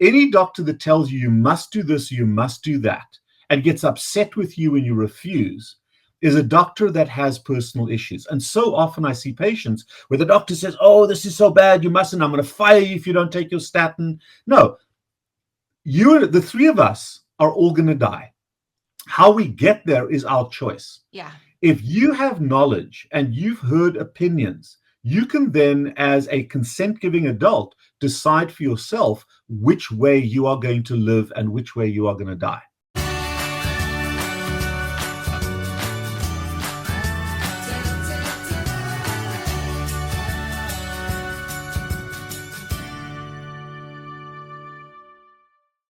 Any doctor that tells you you must do this, you must do that, and gets upset with you when you refuse is a doctor that has personal issues. And so often I see patients where the doctor says, oh, this is so bad, you mustn't, I'm going to fire you if you don't take your statin. No, the three of us are all going to die. How we get there is our choice. Yeah. If you have knowledge and you've heard opinions, you can then, as a consent-giving adult, decide for yourself which way you are going to live and which way you are going to die.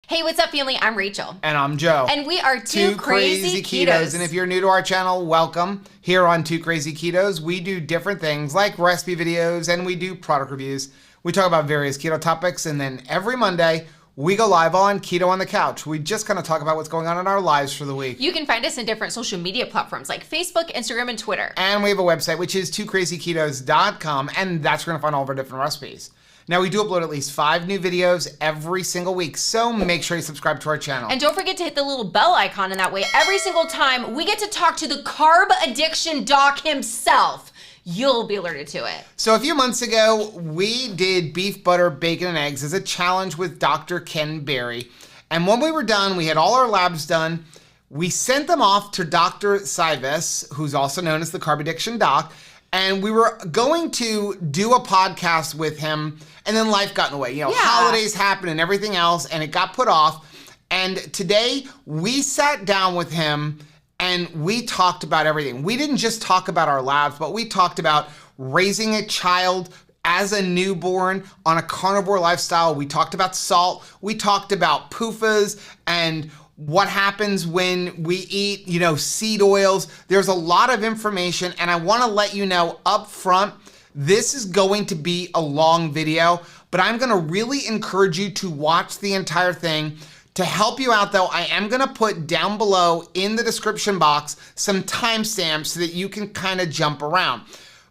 Hey, what's up, family? I'm Rachel. And I'm Joe. And we are Two Crazy Ketos. And if you're new to our channel, welcome. Here on Two Crazy Ketos, we do different things like recipe videos and we do product reviews. We talk about various keto topics, and then every Monday, we go live on Keto on the Couch. We just kind of talk about what's going on in our lives for the week. You can find us in different social media platforms like Facebook, Instagram, and Twitter. And we have a website, which is twocrazyketos.com, and that's where you're going to find all of our different recipes. Now, we do upload at least 5 new videos every single week, so make sure you subscribe to our channel. And don't forget to hit the little bell icon, and that way every single time we get to talk to the carb addiction doc himself, you'll be alerted to it. So a few months ago, we did beef, butter, bacon, and eggs as a challenge with Dr. Ken Berry. And when we were done, we had all our labs done. We sent them off to Dr. Cywes, who's also known as the carb addiction doc, and we were going to do a podcast with him, and then life got in the way. You know, holidays happened and everything else, and it got put off. And today, we sat down with him, and we talked about everything. We didn't just talk about our labs, but we talked about raising a child as a newborn on a carnivore lifestyle. We talked about salt. We talked about PUFAs and what happens when we eat, seed oils. There's a lot of information, and I want to let you know up front, this is going to be a long video, but I'm going to really encourage you to watch the entire thing. To help you out, though, I am going to put down below in the description box some timestamps so that you can kind of jump around.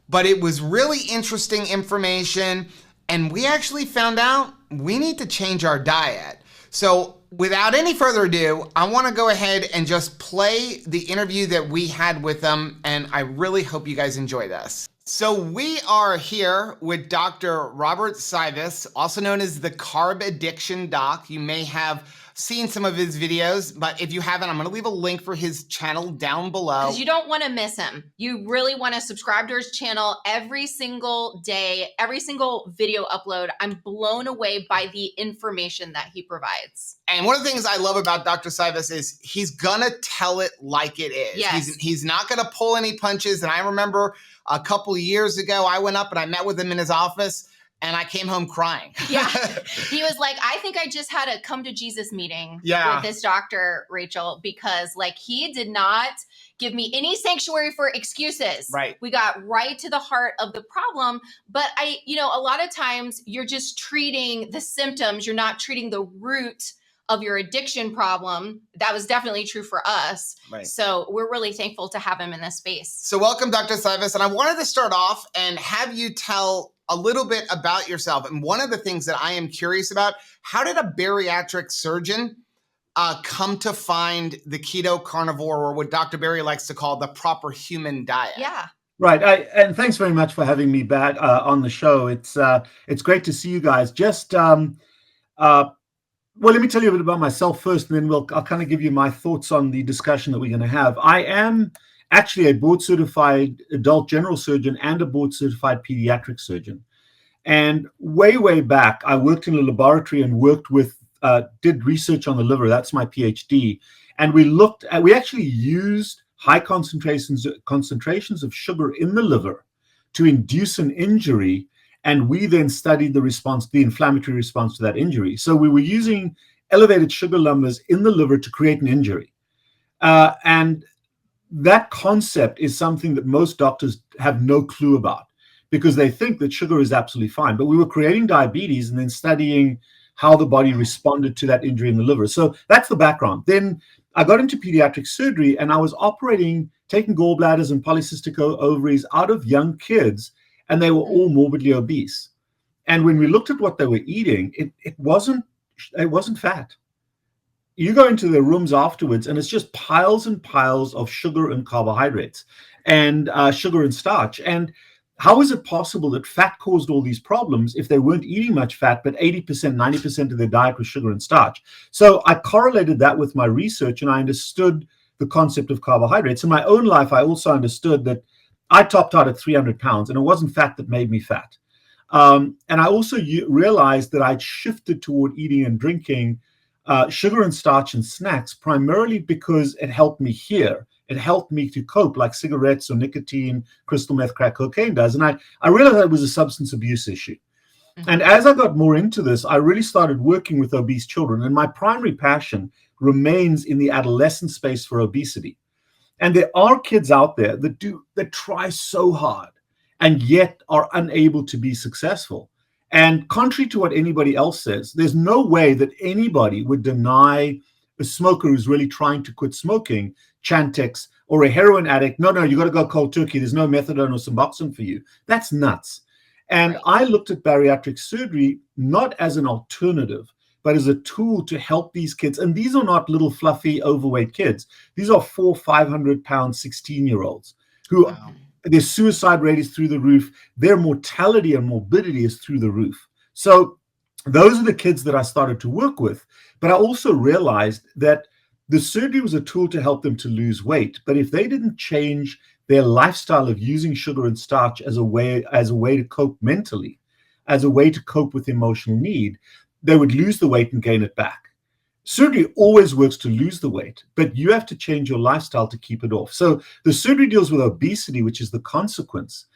But it was really interesting information, and we actually found out we need to change our diet. So without any further ado, I want to go ahead and just play the interview that we had with them, and I really hope you guys enjoy this. So we are here with Dr. Robert Cywes, also known as the Carb Addiction Doc. You may have seen some of his videos, but if you haven't, I'm going to leave a link for his channel down below. Because you don't want to miss him. You really want to subscribe to his channel every single day, every single video upload. I'm blown away by the information that he provides. And one of the things I love about Dr. Cywes is he's going to tell it like it is. Yes. He's not going to pull any punches. And I remember a couple of years ago, I went up and I met with him in his office, and I came home crying. Yeah. He was like, I think I just had a come to Jesus meeting with this doctor, Rachel, because he did not give me any sanctuary for excuses. Right. We got right to the heart of the problem. But a lot of times you're just treating the symptoms. You're not treating the root of your addiction problem. That was definitely true for us. Right. So we're really thankful to have him in this space. So welcome, Dr. Cywes. And I wanted to start off and have you tell a little bit about yourself. And one of the things that I am curious about, how did a bariatric surgeon come to find the keto carnivore, or what Dr. Berry likes to call the proper human diet? Yeah. Right. And thanks very much for having me back on the show. It's great to see you guys. Just, well, let me tell you a bit about myself first, and then I'll kind of give you my thoughts on the discussion that we're going to have. I am actually a board-certified adult general surgeon and a board-certified pediatric surgeon. And way back, I worked in a laboratory and did research on the liver. That's my PhD. And we actually used high concentrations of sugar in the liver to induce an injury. And we then studied the inflammatory response to that injury. So we were using elevated sugar numbers in the liver to create an injury. And that concept is something that most doctors have no clue about, because they think that sugar is absolutely fine. But we were creating diabetes and then studying how the body responded to that injury in the liver. So that's the background. Then I got into pediatric surgery, and I was taking gallbladders and polycystic ovaries out of young kids, and they were all morbidly obese. And when we looked at what they were eating, it wasn't it wasn't fat. You go into the rooms afterwards and it's just piles and piles of sugar and carbohydrates and sugar and starch. And how is it possible that fat caused all these problems if they weren't eating much fat, but 80%, 90% of their diet was sugar and starch? So I correlated that with my research, and I understood the concept of carbohydrates. In my own life, I also understood that I topped out at 300 pounds, and it wasn't fat that made me fat. And I also realized that I'd shifted toward eating and drinking sugar and starch and snacks, primarily because it helped me hear. It helped me to cope, like cigarettes or nicotine, crystal meth, crack cocaine does. And I realized that it was a substance abuse issue. Mm-hmm. And as I got more into this, I really started working with obese children. And my primary passion remains in the adolescent space for obesity. And there are kids out there that try so hard and yet are unable to be successful. And contrary to what anybody else says, there's no way that anybody would deny a smoker who's really trying to quit smoking Chantix, or a heroin addict, no, you got to go cold turkey. There's no methadone or Suboxone for you. That's nuts. And right. I looked at bariatric surgery not as an alternative, but as a tool to help these kids. And these are not little fluffy, overweight kids. These are 400-500-pound 16-year-olds who wow. Their suicide rate is through the roof. Their mortality and morbidity is through the roof. So those are the kids that I started to work with. But I also realized that the surgery was a tool to help them to lose weight. But if they didn't change their lifestyle of using sugar and starch as a way to cope mentally, as a way to cope with emotional need, they would lose the weight and gain it back. Surgery always works to lose the weight, but you have to change your lifestyle to keep it off. So the surgery deals with obesity, which is the consequence,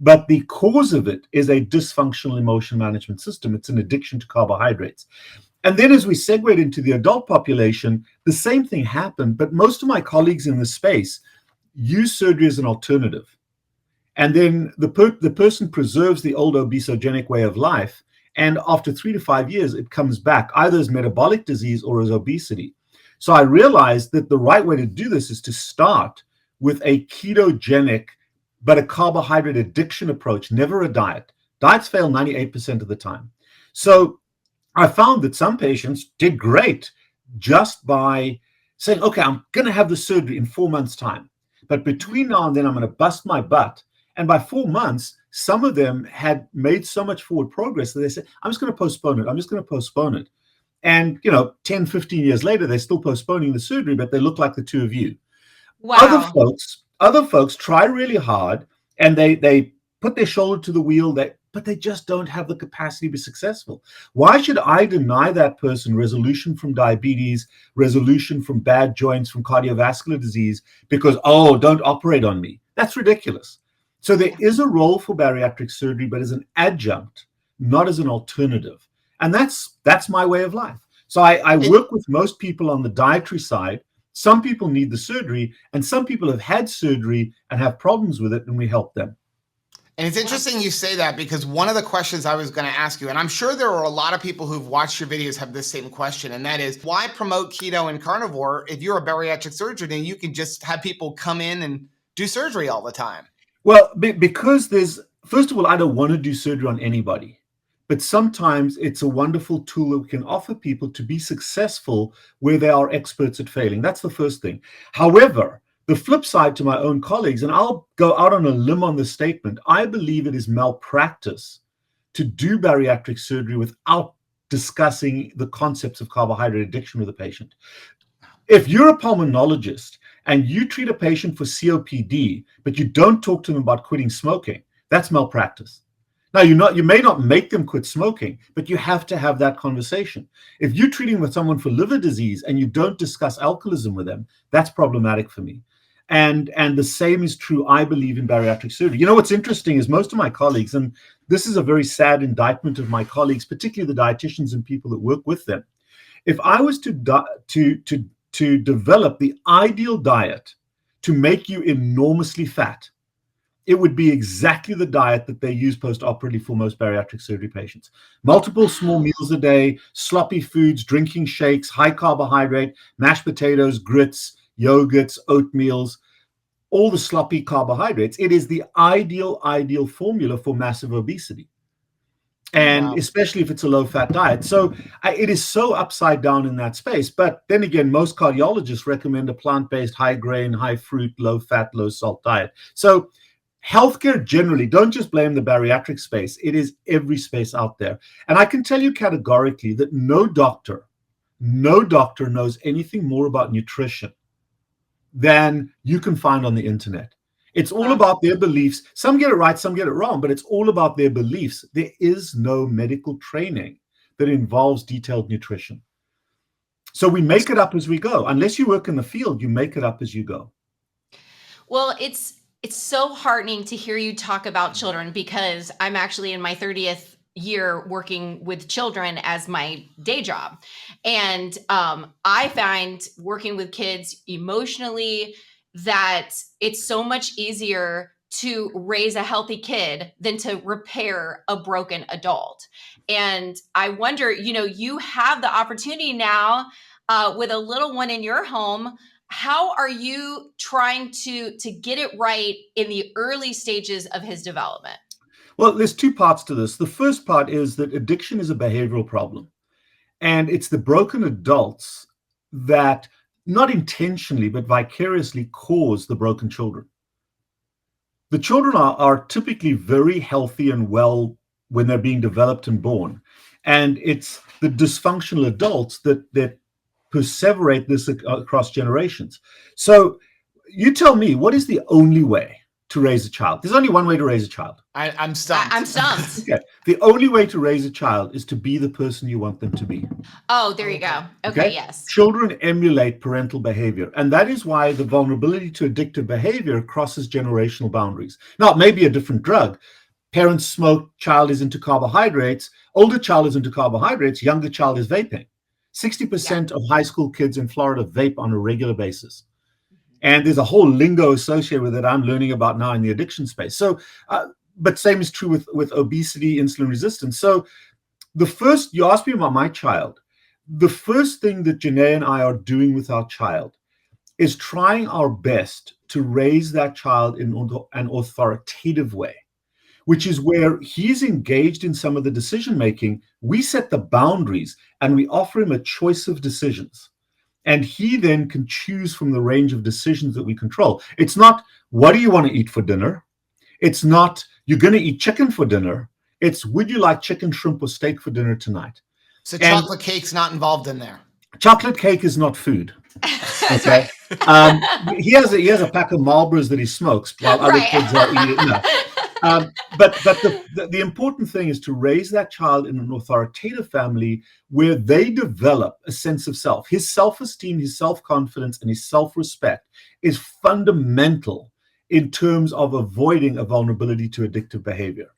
but the cause of it is a dysfunctional emotion management system. It's an addiction to carbohydrates. And then as we segued into the adult population, the same thing happened, but most of my colleagues in this space use surgery as an alternative. And then the person preserves the old obesogenic way of life, and after 3 to 5 years, it comes back either as metabolic disease or as obesity. So I realized that the right way to do this is to start with a ketogenic, but a carbohydrate addiction approach, never a diet. Diets fail 98% of the time. So I found that some patients did great just by saying, okay, I'm going to have the surgery in 4 months' time. But between now and then, I'm going to bust my butt. And by 4 months, some of them had made so much forward progress that they said, I'm just going to postpone it. I'm just going to postpone it. And, 10, 15 years later, they're still postponing the surgery, but they look like the two of you. Wow. Other folks try really hard and they put their shoulder to the wheel, but they just don't have the capacity to be successful. Why should I deny that person resolution from diabetes, resolution from bad joints, from cardiovascular disease, because, don't operate on me? That's ridiculous. So there is a role for bariatric surgery, but as an adjunct, not as an alternative. And that's my way of life. So I work with most people on the dietary side. Some people need the surgery, and some people have had surgery and have problems with it, and we help them. And it's interesting you say that, because one of the questions I was going to ask you, and I'm sure there are a lot of people who've watched your videos have this same question, and that is, why promote keto and carnivore if you're a bariatric surgeon and you can just have people come in and do surgery all the time? Well, because first of all, I don't want to do surgery on anybody, but sometimes it's a wonderful tool that we can offer people to be successful where they are experts at failing. That's the first thing. However, the flip side to my own colleagues, and I'll go out on a limb on this statement, I believe it is malpractice to do bariatric surgery without discussing the concepts of carbohydrate addiction with a patient. If you're a pulmonologist and you treat a patient for COPD, but you don't talk to them about quitting smoking, that's malpractice. Now, you may not make them quit smoking, but you have to have that conversation. If you're treating with someone for liver disease and you don't discuss alcoholism with them, that's problematic for me. And the same is true, I believe, in bariatric surgery. What's interesting is most of my colleagues, and this is a very sad indictment of my colleagues, particularly the dietitians and people that work with them. If I was to develop the ideal diet to make you enormously fat, it would be exactly the diet that they use post-operatively for most bariatric surgery patients. Multiple small meals a day, sloppy foods, drinking shakes, high carbohydrate, mashed potatoes, grits, yogurts, oatmeals, all the sloppy carbohydrates. It is the ideal formula for massive obesity. and Wow. especially if it's a low-fat diet. So it is so upside down in that space. But then again, most cardiologists recommend a plant-based, high-grain, high-fruit, low-fat, low-salt diet. So healthcare generally, don't just blame the bariatric space. It is every space out there. And I can tell you categorically that no doctor knows anything more about nutrition than you can find on the internet. It's all about their beliefs. Some get it right, some get it wrong, but it's all about their beliefs. There is no medical training that involves detailed nutrition. So we make it up as we go. Unless you work in the field, you make it up as you go. Well, it's so heartening to hear you talk about children, because I'm actually in my 30th year working with children as my day job. And I find working with kids emotionally that it's so much easier to raise a healthy kid than to repair a broken adult. And I wonder, you have the opportunity now with a little one in your home. How are you trying to get it right in the early stages of his development? Well, there's two parts to this. The first part is that addiction is a behavioral problem. And it's the broken adults that, not intentionally, but vicariously cause the broken children. The children are typically very healthy and well when they're being developed and born. And it's the dysfunctional adults that perseverate this across generations. So you tell me, what is the only way to raise a child? There's only one way to raise a child. I'm stumped. I'm stumped. Okay. The only way to raise a child is to be the person you want them to be. Oh, there you go. Okay, yes. Children emulate parental behavior, and that is why the vulnerability to addictive behavior crosses generational boundaries. Now, it may be a different drug. Parents smoke, child is into carbohydrates, older child is into carbohydrates, younger child is vaping. 60% of high school kids in Florida vape on a regular basis. And there's a whole lingo associated with it I'm learning about now in the addiction space. So, but same is true with obesity, insulin resistance. So you asked me about my child. The first thing that Janae and I are doing with our child is trying our best to raise that child in an authoritative way, which is where he's engaged in some of the decision-making. We set the boundaries and we offer him a choice of decisions. And he then can choose from the range of decisions that we control. It's not, what do you want to eat for dinner? It's not, you're going to eat chicken for dinner. It's, would you like chicken, shrimp, or steak for dinner tonight? So chocolate cake's not involved in there. Chocolate cake is not food. Okay. He has a pack of Marlboros that he smokes while other kids are eating. No. But the important thing is to raise that child in an authoritative family where they develop a sense of self. His self-esteem, his self-confidence, and his self-respect is fundamental in terms of avoiding a vulnerability to addictive behavior.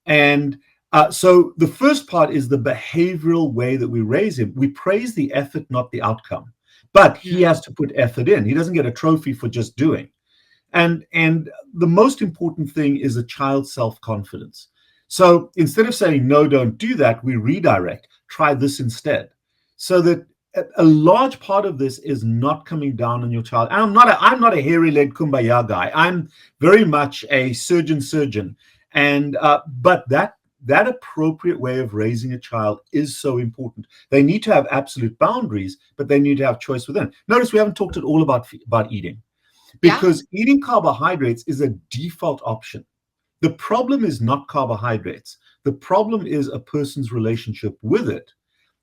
And so the first part is the behavioral way that we raise him. We praise the effort, not the outcome. But he has to put effort in. He doesn't get a trophy for just doing. And the most important thing is a child's self-confidence. So instead of saying, no, don't do that, we redirect, try this instead. So that a large part of this is not coming down on your child. And I'm not a hairy-legged kumbaya guy. I'm very much a surgeon. And but that appropriate way of raising a child is so important. They need to have absolute boundaries, but they need to have choice within. Notice we haven't talked at all about eating. Because eating carbohydrates is a default option. The problem is not carbohydrates. The problem is a person's relationship with it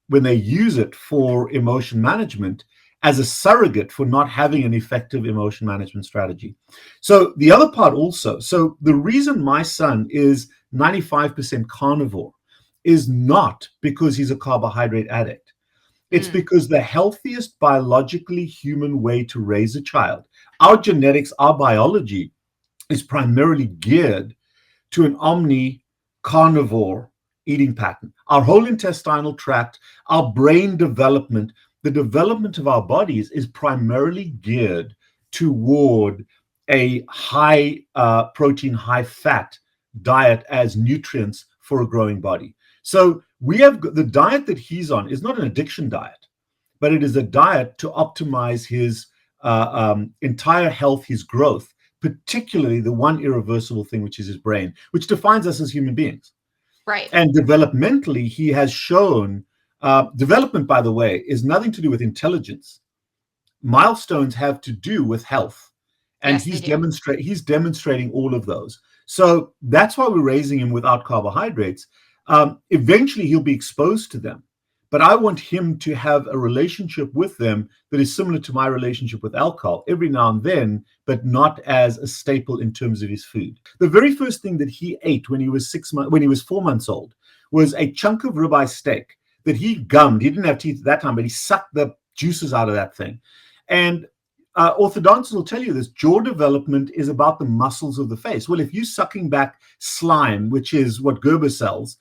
when they use it for emotion management as a surrogate for not having an effective emotion management strategy. So the other part also, so the reason my son is 95% carnivore is not because he's a carbohydrate addict. It's because the healthiest biologically human way to raise a child, our genetics, our biology is primarily geared to an omni-carnivore eating pattern. Our whole intestinal tract, our brain development, the development of our bodies is primarily geared toward a high protein, high fat diet as nutrients for a growing body. So we have the diet that he's on is not an addiction diet, but it is a diet to optimize his entire health, his growth, particularly the one irreversible thing, which is his brain, which defines us as human beings. Right. And developmentally, he has shown, development, by the way, is nothing to do with intelligence. Milestones have to do with health. And Yes, he's they do. demonstrating all of those. So that's why we're raising him without carbohydrates. Eventually, he'll be exposed to them. But I want him to have a relationship with them that is similar to my relationship with alcohol every now and then, but not as a staple in terms of his food. The very first thing that he ate when he was 4 months old was a chunk of ribeye steak that he gummed. He didn't have teeth at that time, but he sucked the juices out of that thing. And orthodontists will tell you this: jaw development is about the muscles of the face. Well, if you're sucking back slime, which is what Gerber sells,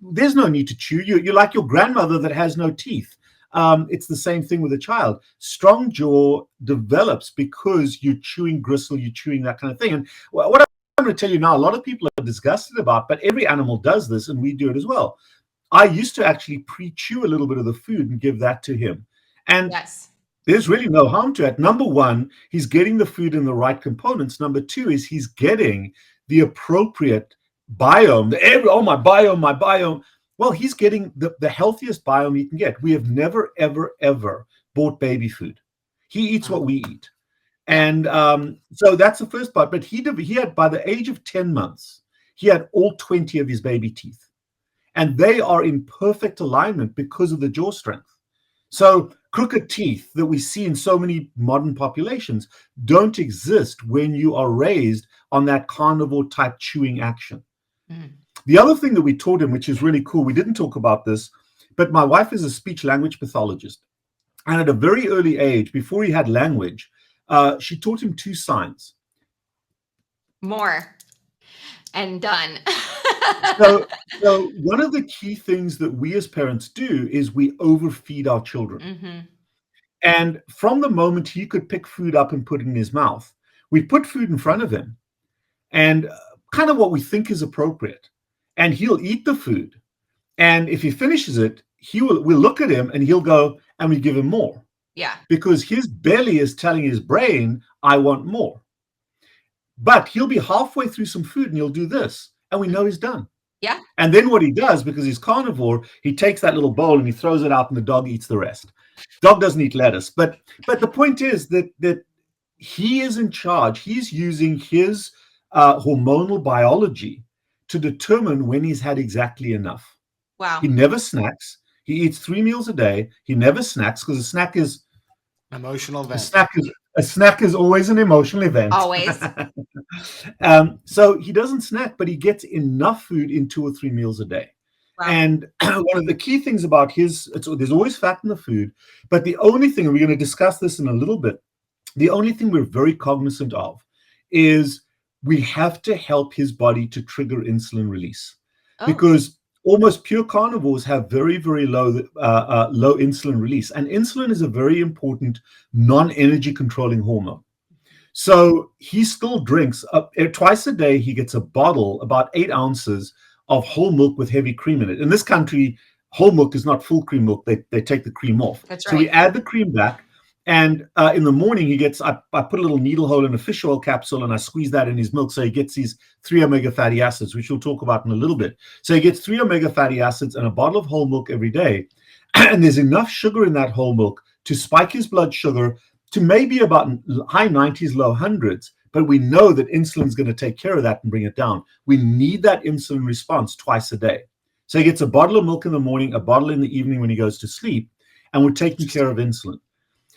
there's no need to chew. You're like your grandmother that has no teeth. It's the same thing with a child. Strong jaw develops because you're chewing gristle, you're chewing that kind of thing. And what I'm going to tell you now, a lot of people are disgusted about, but every animal does this, and we do it as well. I used to actually pre-chew a little bit of the food and give that to him. And there's really no harm to it. Number one, he's getting the food in the right components. Number two is he's getting the appropriate biome. My biome. Well, he's getting the healthiest biome he can get. We have never, ever, ever bought baby food. He eats what we eat. And so that's the first part. But he had, by the age of 10 months, he had all 20 of his baby teeth. And they are in perfect alignment because of the jaw strength. So crooked teeth that we see in so many modern populations don't exist when you are raised on that carnivore type chewing action. The other thing that we taught him, which is really cool, we didn't talk about this, but my wife is a speech language pathologist. And at a very early age, before he had language, she taught him 2 signs. More. And done. So one of the key things that we as parents do is we overfeed our children. And from the moment he could pick food up and put it in his mouth, we put food in front of him and kind of what we think is appropriate. And he'll eat the food. And if he finishes it, we'll look at him and he'll go, and we give him more. Yeah. Because his belly is telling his brain, I want more. But he'll be halfway through some food and he'll do this. And we know he's done. Yeah. And then what he does, because he's carnivore, he takes that little bowl and he throws it out and the dog eats the rest. Dog doesn't eat lettuce. But the point is that he is in charge. He's using his hormonal biology to determine when he's had exactly enough. Wow. He never snacks. He eats 3 meals a day. He never snacks because a snack is emotional event. A snack is always an emotional event. Always. So he doesn't snack, but he gets enough food in 2 or 3 meals a day. Wow. And one of the key things about there's always fat in the food, but the only thing, and we're going to discuss this in a little bit, the only thing we're very cognizant of is we have to help his body to trigger insulin release. Because almost pure carnivores have very, very low insulin release. And insulin is a very important non-energy controlling hormone. So he still drinks, twice a day, he gets a bottle, about 8 ounces of whole milk with heavy cream in it. In this country, whole milk is not full cream milk. They take the cream off. That's right. So we add the cream back. And in the morning, I put a little needle hole in a fish oil capsule and I squeeze that in his milk. So he gets these 3 omega fatty acids, which we'll talk about in a little bit. So he gets 3 omega fatty acids and a bottle of whole milk every day. And there's enough sugar in that whole milk to spike his blood sugar to maybe about high 90s, low 100s. But we know that insulin is going to take care of that and bring it down. We need that insulin response twice a day. So he gets a bottle of milk in the morning, a bottle in the evening when he goes to sleep, and we're taking care of insulin.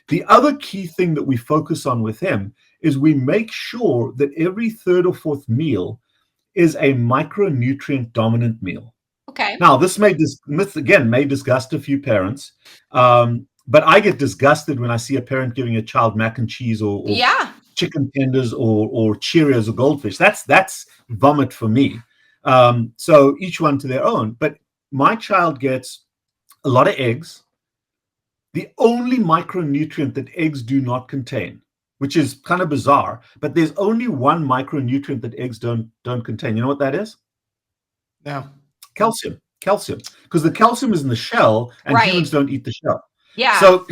The other key thing that we focus on with him is we make sure that every 3rd or 4th meal is a micronutrient dominant meal. Okay. Now, this may disgust a few parents, but I get disgusted when I see a parent giving a child mac and cheese or chicken tenders or Cheerios or Goldfish. That's vomit for me. So each one to their own. But my child gets a lot of eggs. The only micronutrient that eggs do not contain, which is kind of bizarre, but there's only one micronutrient that eggs don't contain. You know what that is? No. Calcium. Because the calcium is in the shell and humans don't eat the shell. Yeah. So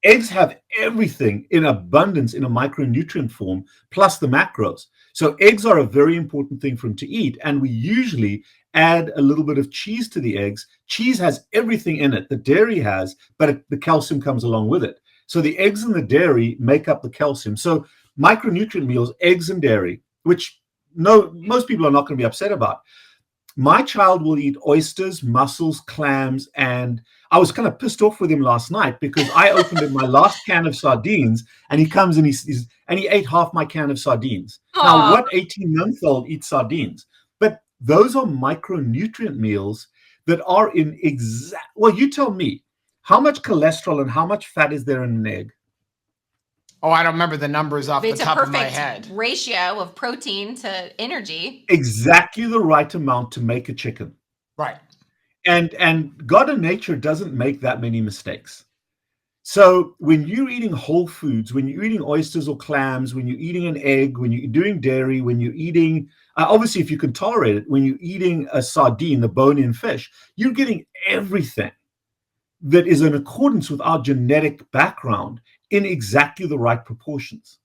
eggs have everything in abundance in a micronutrient form, plus the macros. So eggs are a very important thing for him to eat. And we usually add a little bit of cheese to the eggs. Cheese has everything in it that dairy has, but the calcium comes along with it. So the eggs and the dairy make up the calcium. So micronutrient meals, eggs and dairy, which most people are not going to be upset about. My child will eat oysters, mussels, clams, and I was kind of pissed off with him last night because I opened my last can of sardines, and he comes and he ate half my can of sardines. Aww. Now, what 18-month-old eats sardines? But those are micronutrient meals that are in well, you tell me, how much cholesterol and how much fat is there in an egg? Oh, I don't remember the numbers off the top of my head. It's a perfect ratio of protein to energy. Exactly the right amount to make a chicken. Right. And God and nature doesn't make that many mistakes. So when you're eating whole foods, when you're eating oysters or clams, when you're eating an egg, when you're doing dairy, when you're eating, obviously if you can tolerate it, when you're eating a sardine, the bone-in fish, you're getting everything that is in accordance with our genetic background in exactly the right proportions.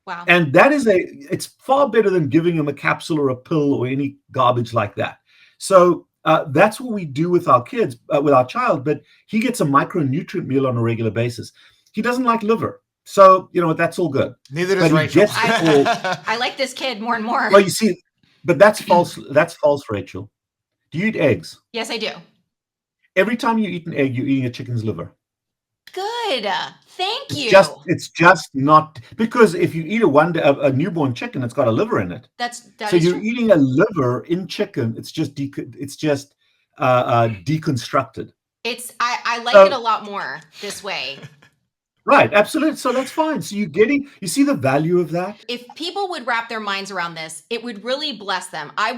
Wow. And it's far better than giving them a capsule or a pill or any garbage like that. So that's what we do with our kids, with our child, but he gets a micronutrient meal on a regular basis. He doesn't like liver. So, that's all good. Neither does Rachel. I like this kid more and more. Well, you see, but that's false. That's false, Rachel. Do you eat eggs? Yes, I do. Every time you eat an egg, you're eating a chicken's liver. Good. Thank you. It's just not, because if you eat a newborn chicken, it's got a liver in it. So you're eating a liver in chicken. It's just deconstructed. I like it a lot more this way. Right, absolutely. So that's fine. So you see the value of that? If people would wrap their minds around this, it would really bless them. I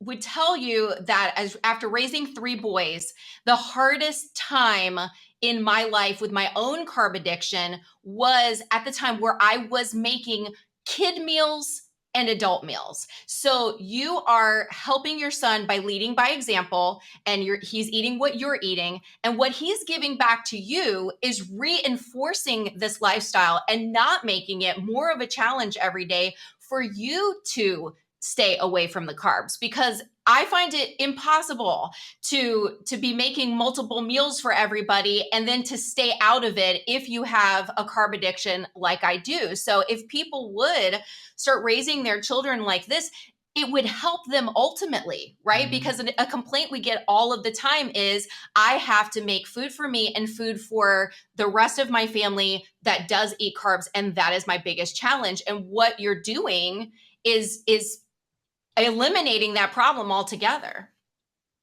would tell you that after raising 3 boys, the hardest time in my life with my own carb addiction was at the time where I was making kid meals and adult meals. So you are helping your son by leading by example, and he's eating what you're eating. And what he's giving back to you is reinforcing this lifestyle and not making it more of a challenge every day for you to stay away from the carbs, because I find it impossible to be making multiple meals for everybody and then to stay out of it if you have a carb addiction like I do. So if people would start raising their children like this, it would help them ultimately, right? Because a complaint we get all of the time is, I have to make food for me and food for the rest of my family that does eat carbs, and that is my biggest challenge. And what you're doing is eliminating that problem altogether.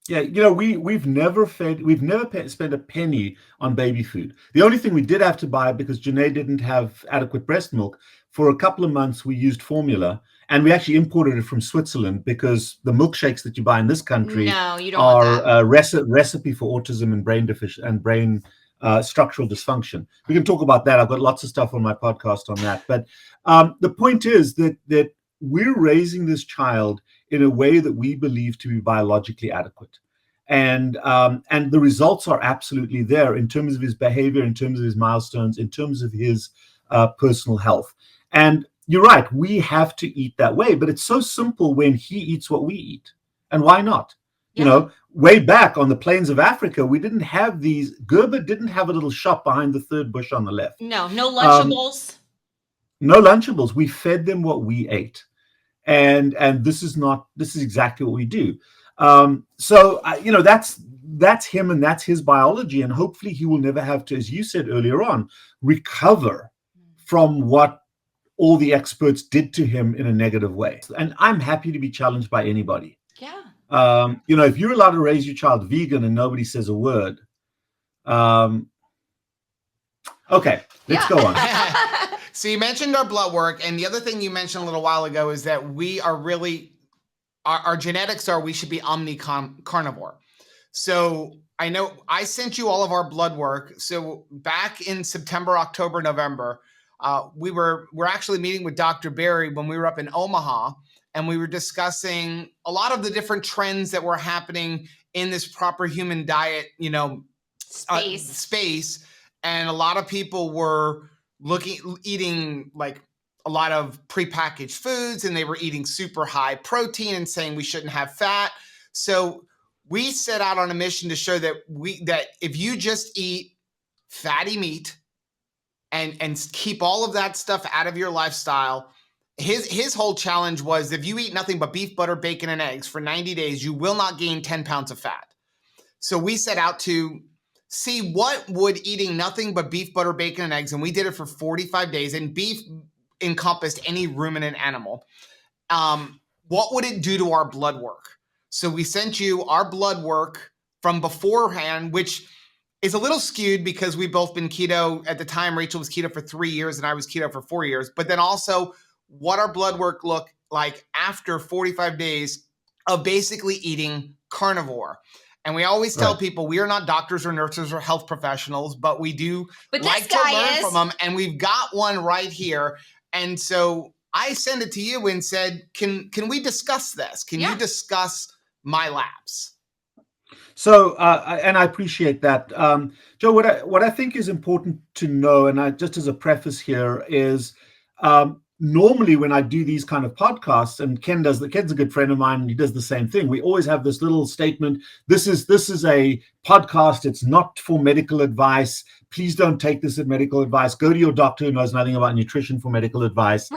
Yeah, we've never spent a penny on baby food. The only thing we did have to buy, because Janae didn't have adequate breast milk, for a couple of months we used formula, and we actually imported it from Switzerland, because the milkshakes that you buy in this country are a recipe for autism and brain structural dysfunction. We can talk about that. I've got lots of stuff on my podcast on that. But the point is that we're raising this child in a way that we believe to be biologically adequate. And the results are absolutely there in terms of his behavior, in terms of his milestones, in terms of his personal health. And you're right, we have to eat that way, but it's so simple when he eats what we eat. And why not? Yeah. Way back on the plains of Africa, we didn't have Gerber didn't have a little shop behind the third bush on the left. No Lunchables. No Lunchables. We fed them what we ate. And this is exactly what we do. So that's him, and that's his biology. And hopefully he will never have to, as you said earlier on, recover from what all the experts did to him in a negative way. And I'm happy to be challenged by anybody. Yeah. If you're allowed to raise your child vegan and nobody says a word, okay, let's go on. So you mentioned our blood work, and the other thing you mentioned a little while ago is that we are really, our genetics are, we should be carnivore. So I know I sent you all of our blood work. So back in September, October, November, we're actually meeting with Dr. Berry when we were up in Omaha, and we were discussing a lot of the different trends that were happening in this proper human diet, space. And a lot of people were eating like a lot of prepackaged foods, and they were eating super high protein and saying we shouldn't have fat. So we set out on a mission to show that if you just eat fatty meat and keep all of that stuff out of your lifestyle, his whole challenge was if you eat nothing but beef, butter, bacon, and eggs for 90 days, you will not gain 10 pounds of fat. So we set out to see what would eating nothing but beef, butter, bacon, and eggs, and we did it for 45 days, and beef encompassed any ruminant animal. What would it do to our blood work? So we sent you our blood work from beforehand, which is a little skewed because we've both been keto. At the time, Rachel was keto for 3 years and I was keto for 4 years. But then also what our blood work looked like after 45 days of basically eating carnivore. And we always tell people we are not doctors or nurses or health professionals, but we do like to learn from them. And we've got one right here. And so I sent it to you and said, can we discuss this? Can you discuss my labs? So, and I appreciate that. Joe, what I think is important to know, and I just as a preface here is, normally when I do these kind of podcasts, and Ken's a good friend of mine, and he does the same thing. We always have this little statement. This is a podcast. It's not for medical advice. Please don't take this as medical advice. Go to your doctor who knows nothing about nutrition for medical advice.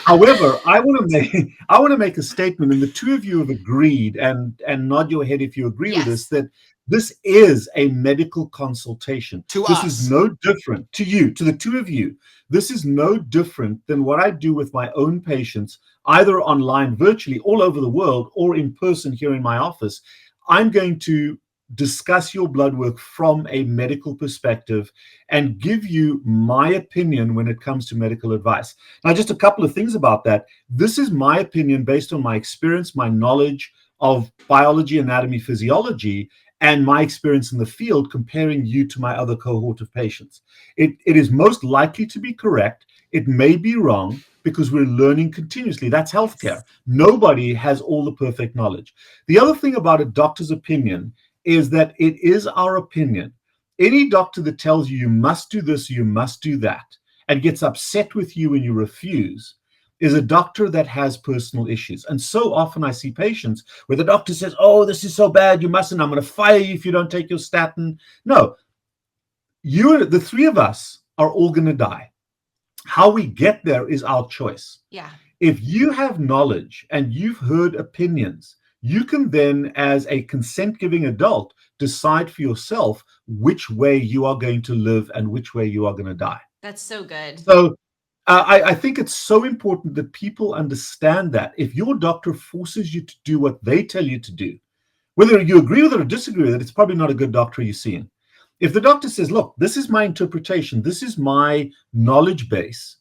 However, I want to make a statement, and the two of you have agreed, and nod your head if you agree with this, that this is a medical consultation. This is no different to you, to the two of you. This is no different than what I do with my own patients, either online, virtually, all over the world, or in person here in my office. I'm going to discuss your blood work from a medical perspective and give you my opinion when it comes to medical advice. Now, just a couple of things about that. This is my opinion based on my experience, my knowledge of biology, anatomy, physiology, and my experience in the field, comparing you to my other cohort of patients. It is most likely to be correct. It may be wrong because we're learning continuously. That's healthcare. Nobody has all the perfect knowledge. The other thing about a doctor's opinion is that it is our opinion. Any doctor that tells you you must do this, you must do that, and gets upset with you when you refuse, is a doctor that has personal issues. And so often I see patients where the doctor says, oh, this is so bad, you mustn't, I'm going to fire you if you don't take your statin. No, the three of us are all going to die. How we get there is our choice. Yeah. If you have knowledge and you've heard opinions, you can then, as a consent-giving adult, decide for yourself which way you are going to live and which way you are going to die. That's so good. So I think it's so important that people understand that if your doctor forces you to do what they tell you to do, whether you agree with it or disagree with it, it's probably not a good doctor you're seeing. If the doctor says, look, this is my interpretation, this is my knowledge base,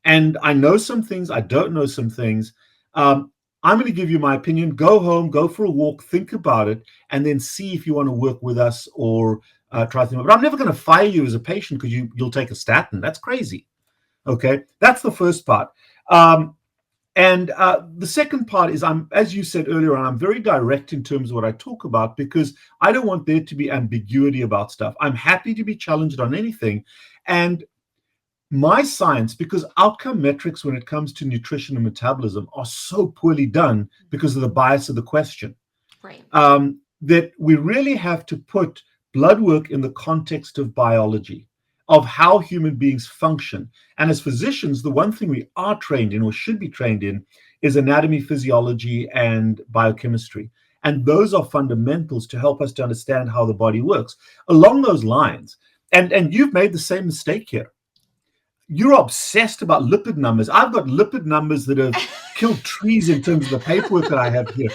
and I know some things, I don't know some things, I'm going to give you my opinion. Go home, go for a walk, think about it, and then see if you want to work with us or try something. But I'm never going to fire you as a patient because you'll take a statin. That's crazy. Okay, that's the first part. And the second part is, as you said earlier on, I'm very direct in terms of what I talk about because I don't want there to be ambiguity about stuff. I'm happy to be challenged on anything. And my science, because outcome metrics when it comes to nutrition and metabolism are so poorly done because of the bias of the question, right? That we really have to put blood work in the context of biology, of how human beings function. And as physicians, the one thing we are trained in or should be trained in is anatomy, physiology, and biochemistry. And those are fundamentals to help us to understand how the body works. Along those lines, and you've made the same mistake here. You're obsessed about lipid numbers. I've got lipid numbers that have killed trees in terms of the paperwork that I have here.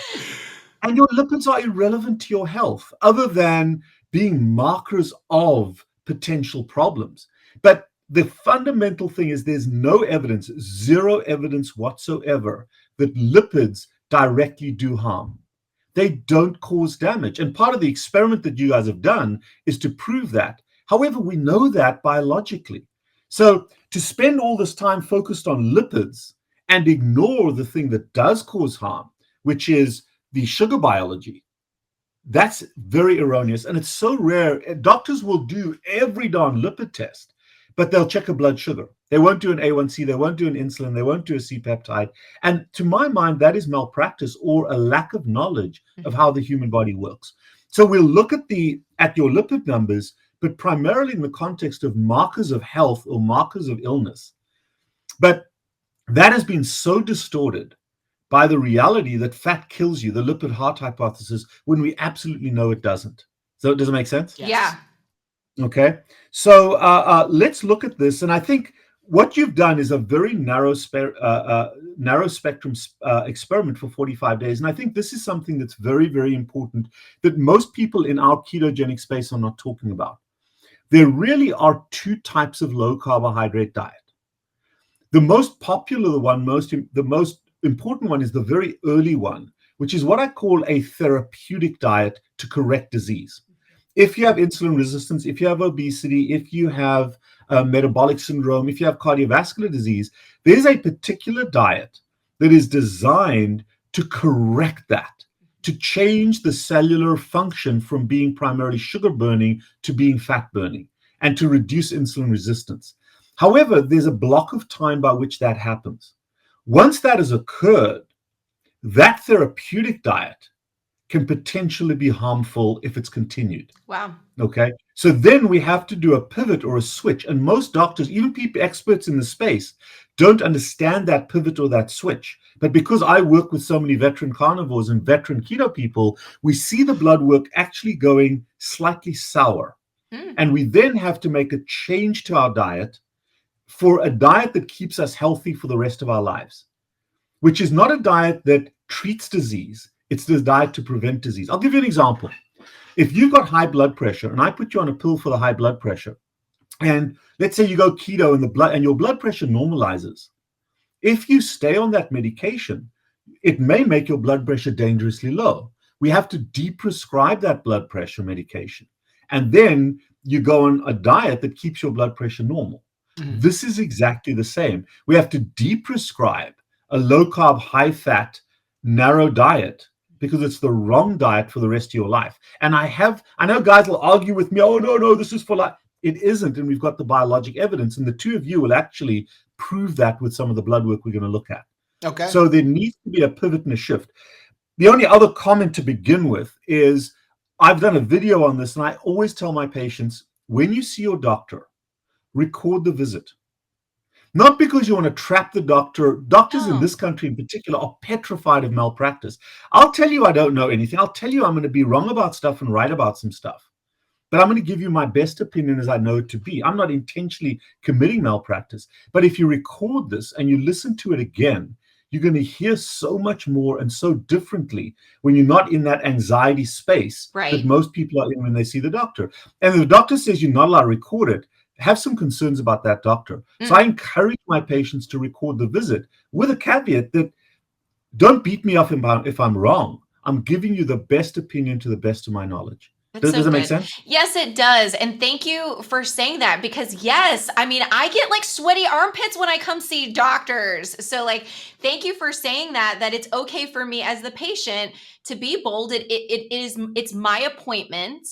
And your lipids are irrelevant to your health other than being markers of potential problems. But the fundamental thing is there's no evidence, zero evidence whatsoever, that lipids directly do harm. They don't cause damage. And part of the experiment that you guys have done is to prove that. However, we know that biologically. So to spend all this time focused on lipids and ignore the thing that does cause harm, which is the sugar biology, that's very erroneous. And it's so rare. Doctors will do every darn lipid test, but they'll check a blood sugar. They won't do an A1C, they won't do an insulin, they won't do a C peptide. And to my mind, that is malpractice or a lack of knowledge of how the human body works. So we'll look at your lipid numbers, but primarily in the context of markers of health or markers of illness. But that has been so distorted by the reality that fat kills you, the lipid heart hypothesis, when we absolutely know it doesn't. So does it make sense? Yes. Yeah. Okay. So let's look at this. And I think what you've done is a very narrow spectrum experiment for 45 days. And I think this is something that's very, very important that most people in our ketogenic space are not talking about. There really are two types of low carbohydrate diet. The most popular one, the most important one is the very early one, which is what I call a therapeutic diet to correct disease. If you have insulin resistance, if you have obesity, if you have metabolic syndrome, if you have cardiovascular disease, there's a particular diet that is designed to correct that, to change the cellular function from being primarily sugar burning to being fat burning, and to reduce insulin resistance. However, there's a block of time by which that happens. Once that has occurred, that therapeutic diet can potentially be harmful if it's continued. Wow. Okay. So then we have to do a pivot or a switch. And most doctors, even people, experts in the space, don't understand that pivot or that switch. But because I work with so many veteran carnivores and veteran keto people, we see the blood work actually going slightly sour. And we then have to make a change to our diet for a diet that keeps us healthy for the rest of our lives, which is not a diet that treats disease. It's the diet to prevent disease. I'll give you an example. If you've got high blood pressure and I put you on a pill for the high blood pressure, and let's say you go keto and your blood pressure normalizes, if you stay on that medication, it may make your blood pressure dangerously low. We have to deprescribe that blood pressure medication. And then you go on a diet that keeps your blood pressure normal. This is exactly the same. We have to deprescribe a low carb, high fat, narrow diet because it's the wrong diet for the rest of your life. And I know guys will argue with me, oh, no, this is for life. It isn't. And we've got the biologic evidence. And the two of you will actually prove that with some of the blood work we're going to look at. Okay. So there needs to be a pivot and a shift. The only other comment to begin with is I've done a video on this, and I always tell my patients, when you see your doctor, record the visit. Not because you want to trap the doctor. Doctors in this country in particular are petrified of malpractice. I'll tell you I don't know anything. I'll tell you I'm going to be wrong about stuff and right about some stuff. But I'm going to give you my best opinion as I know it to be. I'm not intentionally committing malpractice. But if you record this and you listen to it again, you're going to hear so much more and so differently when you're not in that anxiety space that most people are in when they see the doctor. And if the doctor says you're not allowed to record it, have some concerns about that doctor. So I encourage my patients to record the visit with a caveat that don't beat me up if I'm wrong. I'm giving you the best opinion to the best of my knowledge. Does that make sense? Yes, it does. And thank you for saying that because yes, I mean, I get like sweaty armpits when I come see doctors. So like, thank you for saying that it's okay for me as the patient to be bold. It's my appointment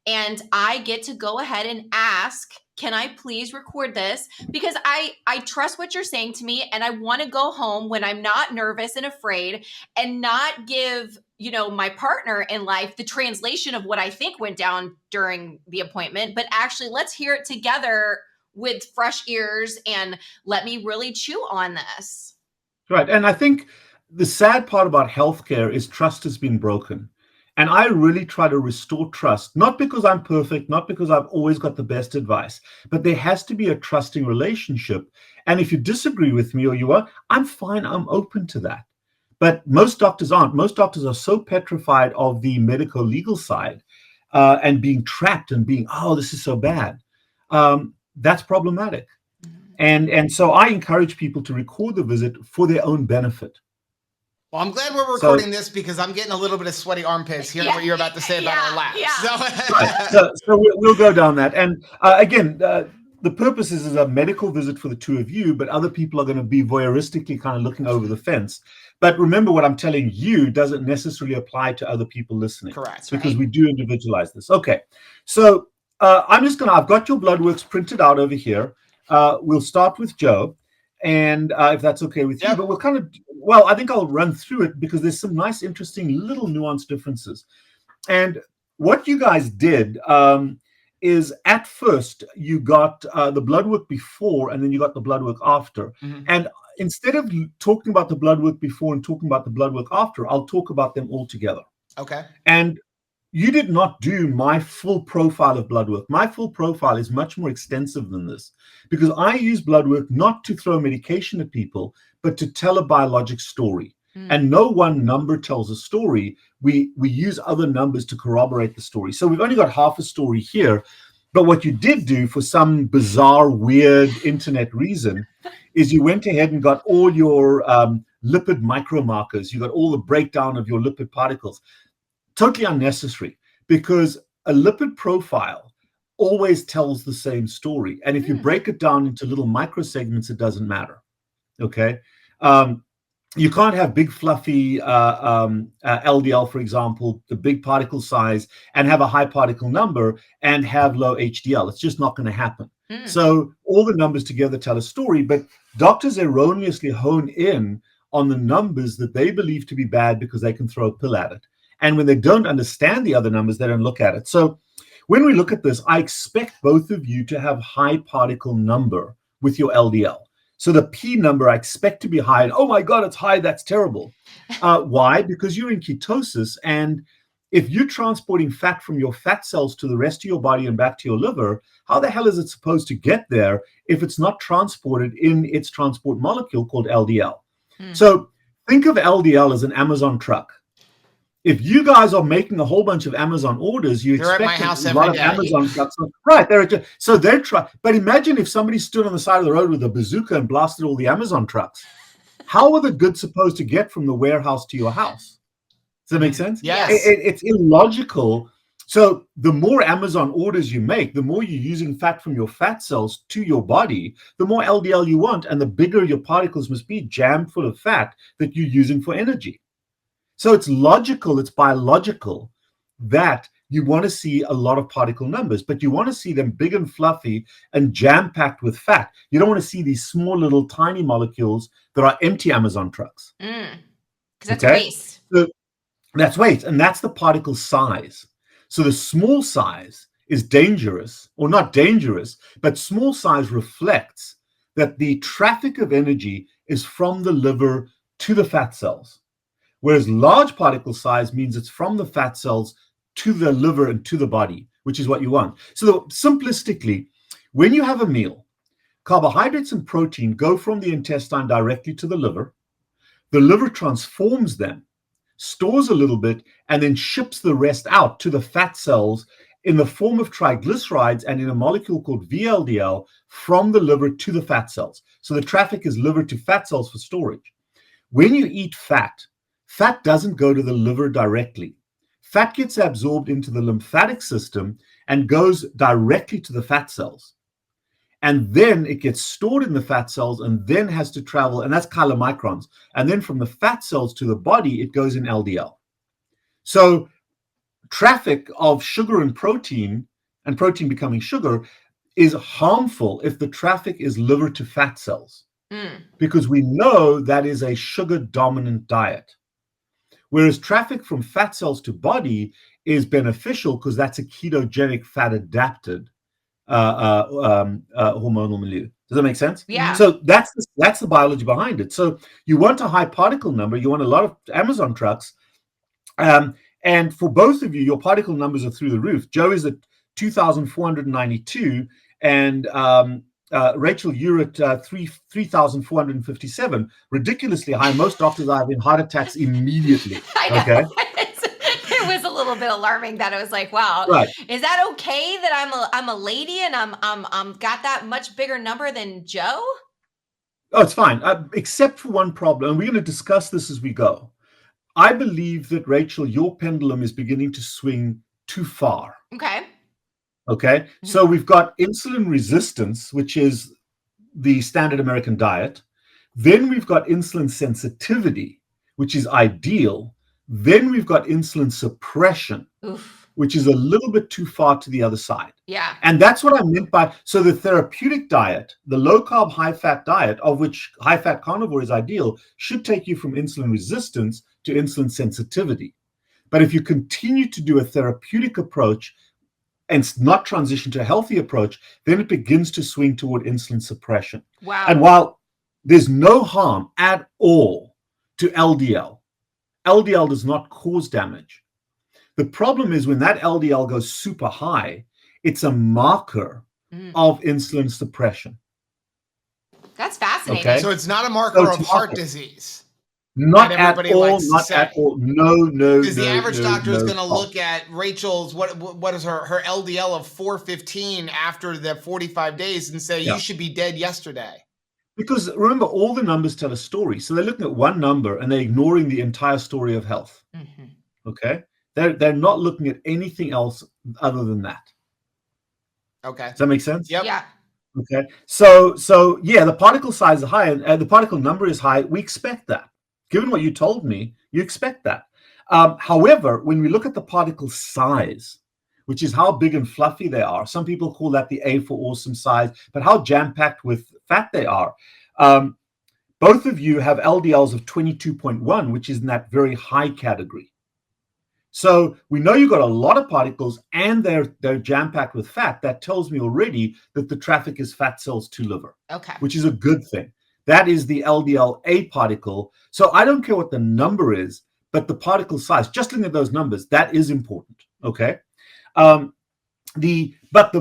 and I get to go ahead and ask, can I please record this? Because I trust what you're saying to me and I want to go home when I'm not nervous and afraid and not give, my partner in life the translation of what I think went down during the appointment, but actually let's hear it together with fresh ears and let me really chew on this. Right. And I think the sad part about healthcare is trust has been broken. And I really try to restore trust, not because I'm perfect, not because I've always got the best advice, but there has to be a trusting relationship. And if you disagree with me or you are, I'm fine. I'm open to that. But most doctors aren't. Most doctors are so petrified of the medical legal side and being trapped and being, oh, this is so bad. That's problematic. And so I encourage people to record the visit for their own benefit. Well, I'm glad we're recording this because I'm getting a little bit of sweaty armpits hearing what you're about to say about our labs. Yeah. So we'll go down that. And again, the purpose is a medical visit for the two of you, but other people are going to be voyeuristically kind of looking over the fence. But remember, what I'm telling you doesn't necessarily apply to other people listening. Correct. Because we do individualize this. Okay. So I've got your blood works printed out over here. we'll start with Joe, and if that's okay with you, Yep. but we'll kind of, well, I think I'll run through it because there's some nice, interesting little nuance differences. And what you guys did is at first you got the blood work before and then you got the blood work after. And instead of talking about the blood work before and talking about the blood work after, I'll talk about them all together. Okay. And you did not do my full profile of blood work. My full profile is much more extensive than this because I use blood work not to throw medication at people, but to tell a biologic story. And no one number tells a story. We use other numbers to corroborate the story. So we've only got half a story here. But what you did do for some bizarre, weird internet reason is you went ahead and got all your lipid micromarkers. You got all the breakdown of your lipid particles. Totally unnecessary because a lipid profile always tells the same story. And if you break it down into little microsegments, it doesn't matter. Okay. You can't have big fluffy LDL, for example, the big particle size, and have a high particle number and have low HDL. It's just not going to happen. So all the numbers together tell a story, but doctors erroneously hone in on the numbers that they believe to be bad because they can throw a pill at it. And when they don't understand the other numbers, they don't look at it. So when we look at this, I expect both of you to have high particle number with your LDL. So the P number I expect to be high. And, oh my God, it's high. That's terrible. Why? Because you're in ketosis. And if you're transporting fat from your fat cells to the rest of your body and back to your liver, how the hell is it supposed to get there if it's not transported in its transport molecule called LDL? So think of LDL as an Amazon truck. If you guys are making a whole bunch of Amazon orders, you They're at expect my house a every lot of day. Amazon trucks. Right. So they're trying. But imagine if somebody stood on the side of the road with a bazooka and blasted all the Amazon trucks. How are the goods supposed to get from the warehouse to your house? Does that make sense? Yes. It's illogical. So the more Amazon orders you make, the more you're using fat from your fat cells to your body, the more LDL you want, and the bigger your particles must be jammed full of fat that you're using for energy. So it's logical, it's biological that you want to see a lot of particle numbers, but you want to see them big and fluffy and jam-packed with fat. You don't want to see these small little tiny molecules that are empty Amazon trucks. Because that's waste. So that's waste, and that's the particle size. So the small size is dangerous, or not dangerous, but small size reflects that the traffic of energy is from the liver to the fat cells. Whereas large particle size means it's from the fat cells to the liver and to the body, which is what you want. So simplistically, when you have a meal, carbohydrates and protein go from the intestine directly to the liver. The liver transforms them, stores a little bit, and then ships the rest out to the fat cells in the form of triglycerides and in a molecule called VLDL from the liver to the fat cells. So the traffic is liver to fat cells for storage. When you eat fat doesn't go to the liver directly. Fat gets absorbed into the lymphatic system and goes directly to the fat cells. And then it gets stored in the fat cells and then has to travel, and that's chylomicrons. And then from the fat cells to the body, it goes in LDL. So traffic of sugar and protein becoming sugar is harmful if the traffic is liver to fat cells, because we know that is a sugar-dominant diet. Whereas traffic from fat cells to body is beneficial because that's a ketogenic fat-adapted hormonal milieu. Does that make sense? Yeah. So that's the biology behind it. So you want a high particle number. You want a lot of Amazon trucks. And for both of you, your particle numbers are through the roof. Joe is at 2,492, and Rachel, you're at 3,457. Ridiculously high. Most doctors are having heart attacks immediately. I know. Okay. It was a little bit alarming that I was like, wow, Right. Is that okay that I'm a lady and I'm got that much bigger number than Joe? Oh, it's fine. Except for one problem, and we're going to discuss this as we go. I believe that, Rachel, your pendulum is beginning to swing too far. Okay. Okay. So we've got insulin resistance, which is the standard American diet. Then we've got insulin sensitivity, which is ideal. Then we've got insulin suppression, Oof. which is a little bit too far to the other side. Yeah. And that's what I meant by, so the therapeutic diet, the low carb, high fat diet, of which high fat carnivore is ideal, should take you from insulin resistance to insulin sensitivity. But if you continue to do a therapeutic approach and not transition to a healthy approach, then it begins to swing toward insulin suppression. Wow. And while there's no harm at all to LDL, LDL does not cause damage. The problem is when that LDL goes super high, it's a marker of insulin suppression. That's fascinating. Okay? So it's not a marker of heart disease. Not at all, not at all. No. Because the average doctor is going to look at Rachel's, what is her LDL of 415 after the 45 days and say, you should be dead yesterday. Because remember, all the numbers tell a story. So they're looking at one number and they're ignoring the entire story of health. Okay? They're not looking at anything else other than that. Okay. Does that make sense? Yep. Yeah. Okay. So yeah, the particle size is high and the particle number is high. We expect that. Given what you told me, you expect that. However, when we look at the particle size, which is how big and fluffy they are, some people call that the A for awesome size, but how jam-packed with fat they are. Both of you have LDLs of 22.1, which is in that very high category. So we know you've got a lot of particles and they're jam-packed with fat. That tells me already that the traffic is fat cells to liver, which is a good thing. That is the LDL-A particle. So I don't care what the number is, but the particle size, just looking at those numbers, that is important, okay? But the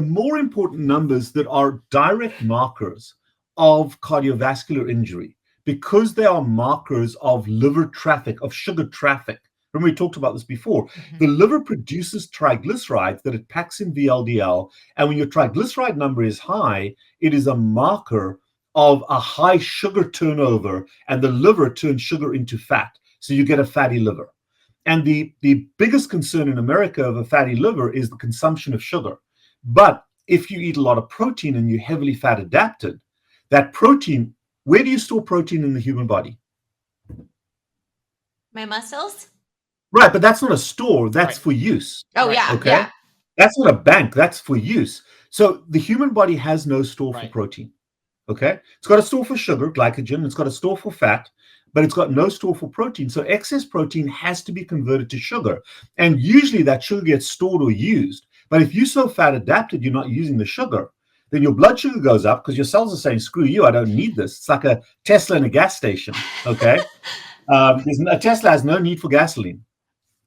more important numbers that are direct markers of cardiovascular injury, because they are markers of liver traffic, of sugar traffic. Remember, we talked about this before. The liver produces triglycerides that it packs in VLDL. And when your triglyceride number is high, it is a marker of a high sugar turnover, and the liver turns sugar into fat. So you get a fatty liver. And the biggest concern in America of a fatty liver is the consumption of sugar. But if you eat a lot of protein and you're heavily fat adapted, that protein, where do you store protein in the human body? My muscles? Right, but that's not a store. That's for use. Oh, yeah. Okay. Yeah. That's not a bank. That's for use. So the human body has no store for protein. Okay. It's got a store for sugar, glycogen. It's got a store for fat, but it's got no store for protein. So excess protein has to be converted to sugar. And usually that sugar gets stored or used. But if you're so fat adapted, you're not using the sugar, then your blood sugar goes up because your cells are saying, screw you, I don't need this. It's like a Tesla in a gas station. Okay. A Tesla has no need for gasoline.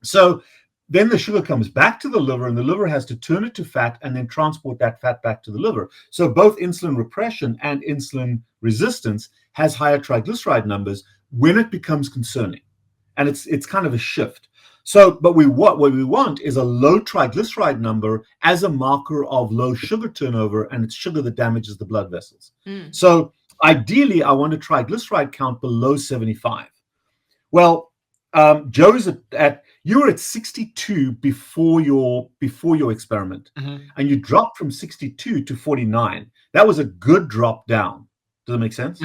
So then the sugar comes back to the liver, and the liver has to turn it to fat and then transport that fat back to the liver. So both insulin repression and insulin resistance has higher triglyceride numbers when it becomes concerning. And it's kind of a shift. So, but what we want is a low triglyceride number as a marker of low sugar turnover, and it's sugar that damages the blood vessels. So ideally, I want a triglyceride count below 75. Well, Joe is you were at 62 before your experiment, and you dropped from 62 to 49. That was a good drop down. Does that make sense?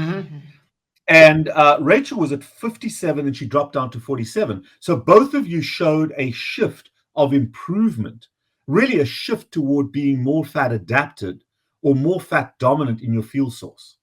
And Rachel was at 57 and she dropped down to 47. So both of you showed a shift of improvement, really a shift toward being more fat adapted or more fat dominant in your fuel source.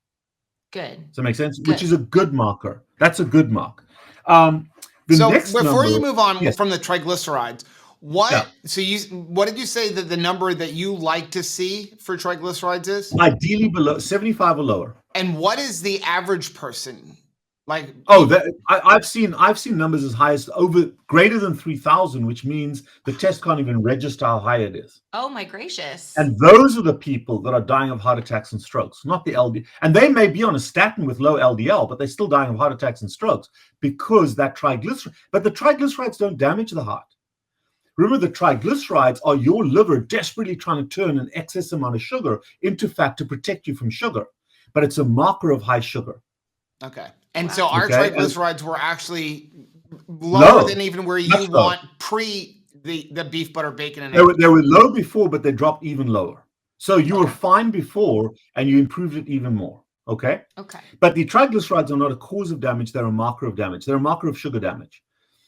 Good. Does that make sense? Good. Which is a good marker. That's a good mark. So before you move on from the triglycerides, what did you say that the number that you like to see for triglycerides is? Ideally below 75 or lower. And what is the average person like? Oh, I've seen numbers as high as greater than 3,000, which means the test can't even register how high it is. Oh my gracious! And those are the people that are dying of heart attacks and strokes, not the LDL. And they may be on a statin with low LDL, but they're still dying of heart attacks and strokes because that triglyceride. But the triglycerides don't damage the heart. Remember, the triglycerides are your liver desperately trying to turn an excess amount of sugar into fat to protect you from sugar. But it's a marker of high sugar. Okay. And so our triglycerides were actually lower than even where you want pre the beef, butter, bacon, and eggs. They were low before, but they dropped even lower. So you were fine before, and you improved it even more. Okay? Okay. But the triglycerides are not a cause of damage. They're a marker of damage. They're a marker of sugar damage.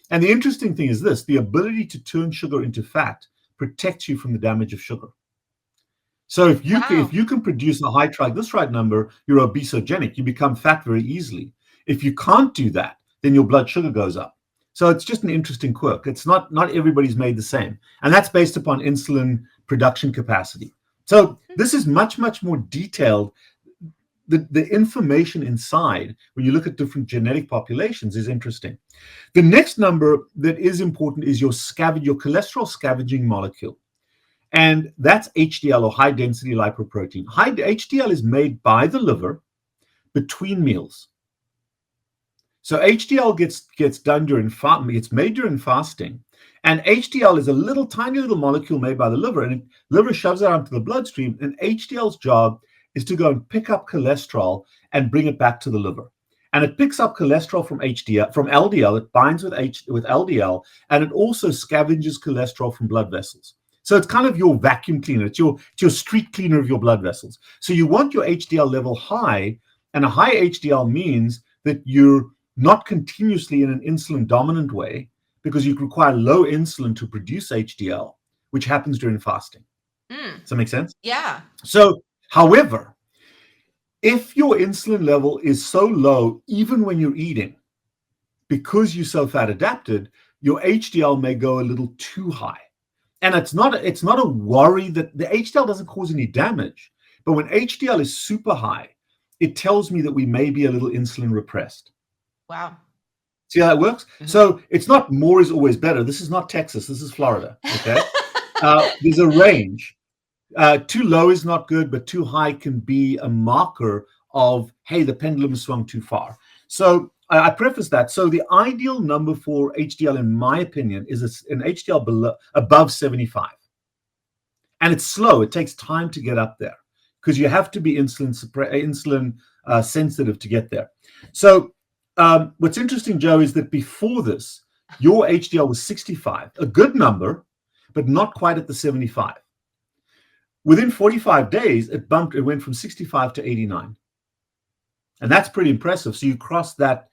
And the interesting thing is this: the ability to turn sugar into fat protects you from the damage of sugar. So if you can produce a high triglyceride number, you're obesogenic. You become fat very easily. If you can't do that, then your blood sugar goes up. So it's just an interesting quirk. It's not everybody's made the same. And that's based upon insulin production capacity. So this is much, much more detailed. The information inside, when you look at different genetic populations, is interesting. The next number that is important is your cholesterol scavenging molecule. And that's HDL, or high density lipoprotein. HDL is made by the liver between meals. So HDL gets done it's made during fasting. And HDL is a little tiny little molecule made by the liver, and the liver shoves it out into the bloodstream. And HDL's job is to go and pick up cholesterol and bring it back to the liver. And it picks up cholesterol from LDL. It binds with LDL, and it also scavenges cholesterol from blood vessels. So it's kind of your vacuum cleaner. It's your street cleaner of your blood vessels. So you want your HDL level high, and a high HDL means that you're not continuously in an insulin dominant way, because you require low insulin to produce HDL, which happens during fasting. Does that make sense? Yeah. So, however, if your insulin level is so low, even when you're eating, because you're so fat adapted, your HDL may go a little too high. And it's not a worry that the HDL doesn't cause any damage. But when HDL is super high, it tells me that we may be a little insulin repressed. Wow. See how that works? Mm-hmm. So it's not more is always better. This is not Texas. This is Florida. Okay. There's a range. Too low is not good, but too high can be a marker of, hey, the pendulum swung too far. So I preface that. So the ideal number for HDL, in my opinion, is an HDL above 75. And it's slow. It takes time to get up there because you have to be insulin sensitive to get there. So what's interesting, Joe, is that before this, your HDL was 65, a good number, but not quite at the 75. Within 45 days, it went from 65 to 89. And that's pretty impressive. So you crossed that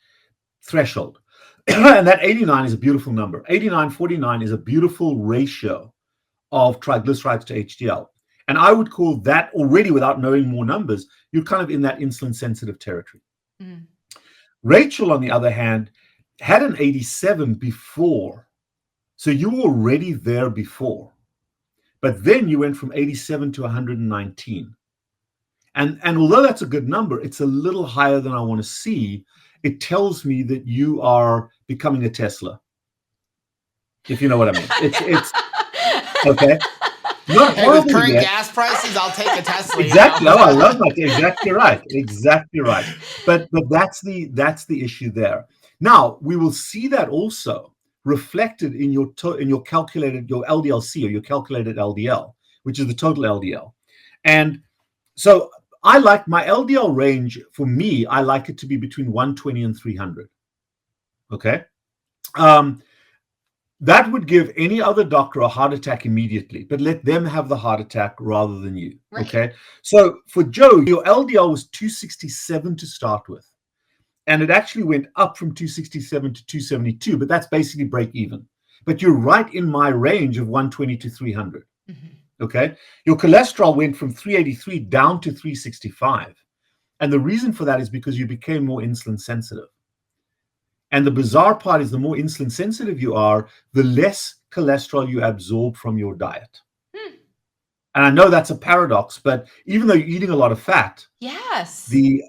threshold. And that 89 is a beautiful number. 89-49 is a beautiful ratio of triglycerides to HDL. And I would call that, already without knowing more numbers, you're kind of in that insulin sensitive territory. Mm. Rachel, on the other hand, had an 87 before. So you were already there before. But then you went from 87 to 119. And although that's a good number, it's a little higher than I want to see. It tells me that you are becoming a Tesla, if you know what I mean. It's okay. Not with current gas prices, I'll take a Tesla. Exactly. Oh, I love that. Exactly right. Exactly right. But that's the issue there. Now we will see that also reflected in your calculated, your LDL-C, or your calculated LDL, which is the total LDL. And so I like my LDL range. For me, I like it to be between 120 and 300. Okay. That would give any other doctor a heart attack immediately, but let them have the heart attack rather than you. Right. Okay. So for Joe, your LDL was 267 to start with. And it actually went up from 267 to 272, but that's basically break even. But you're right in my range of 120 to 300. Mm-hmm. Okay. Your cholesterol went from 383 down to 365. And the reason for that is because you became more insulin sensitive. And the bizarre part is the more insulin sensitive you are, the less cholesterol you absorb from your diet. Hmm. And I know that's a paradox, but even though you're eating a lot of fat, yes, the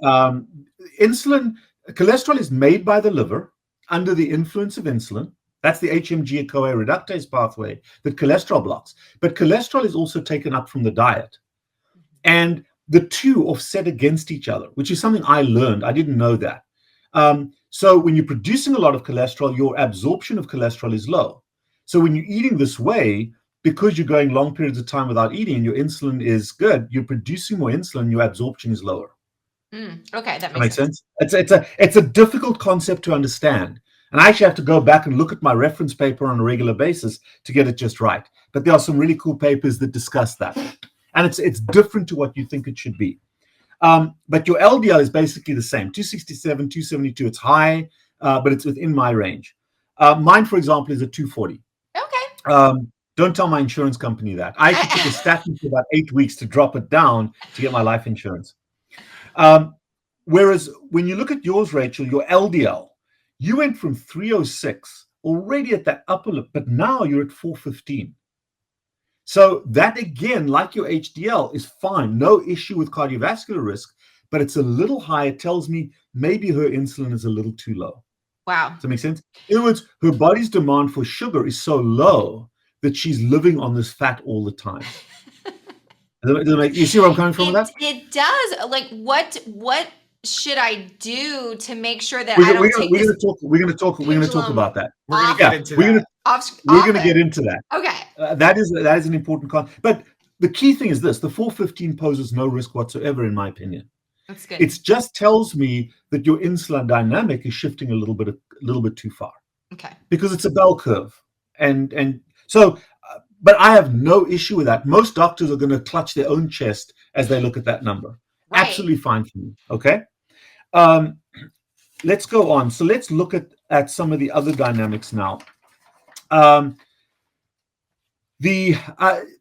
cholesterol is made by the liver under the influence of insulin. That's the HMG-CoA reductase pathway that cholesterol blocks. But cholesterol is also taken up from the diet. And the two offset against each other, which is something I learned. I didn't know that. So when you're producing a lot of cholesterol, your absorption of cholesterol is low. So when you're eating this way, because you're going long periods of time without eating, your insulin is good, you're producing more insulin, your absorption is lower. Okay, that makes sense. It's a difficult concept to understand. And I actually have to go back and look at my reference paper on a regular basis to get it just right. But there are some really cool papers that discuss that. And it's different to what you think it should be. But your LDL is basically the same, 267, 272. It's high, but it's within my range. Mine, for example, is a 240. Okay. Don't tell my insurance company that. I actually took a statin for about 8 weeks to drop it down to get my life insurance. Whereas when you look at yours, Rachel, your LDL, you went from 306 already at that upper lip, but now you're at 415. So that, again, like your HDL, is fine. No issue with cardiovascular risk, but it's a little high. It tells me maybe her insulin is a little too low. Wow. Does that make sense? In other words, her body's demand for sugar is so low that she's living on this fat all the time. You see where I'm coming from with that? It does. Like, what should I do to make sure that We're I don't take this? We're going to talk about that. We're going to get into that. We're going to get into that. Okay. That is an important con. But the key thing is this: the 415 poses no risk whatsoever, in my opinion. That's good. It just tells me that your insulin dynamic is shifting a little bit too far. Okay. Because it's a bell curve, and so. But I have no issue with that. Most doctors are going to clutch their own chest as they look at that number. Right. Absolutely fine for me. Okay. Let's go on. So let's look at some of the other dynamics now. They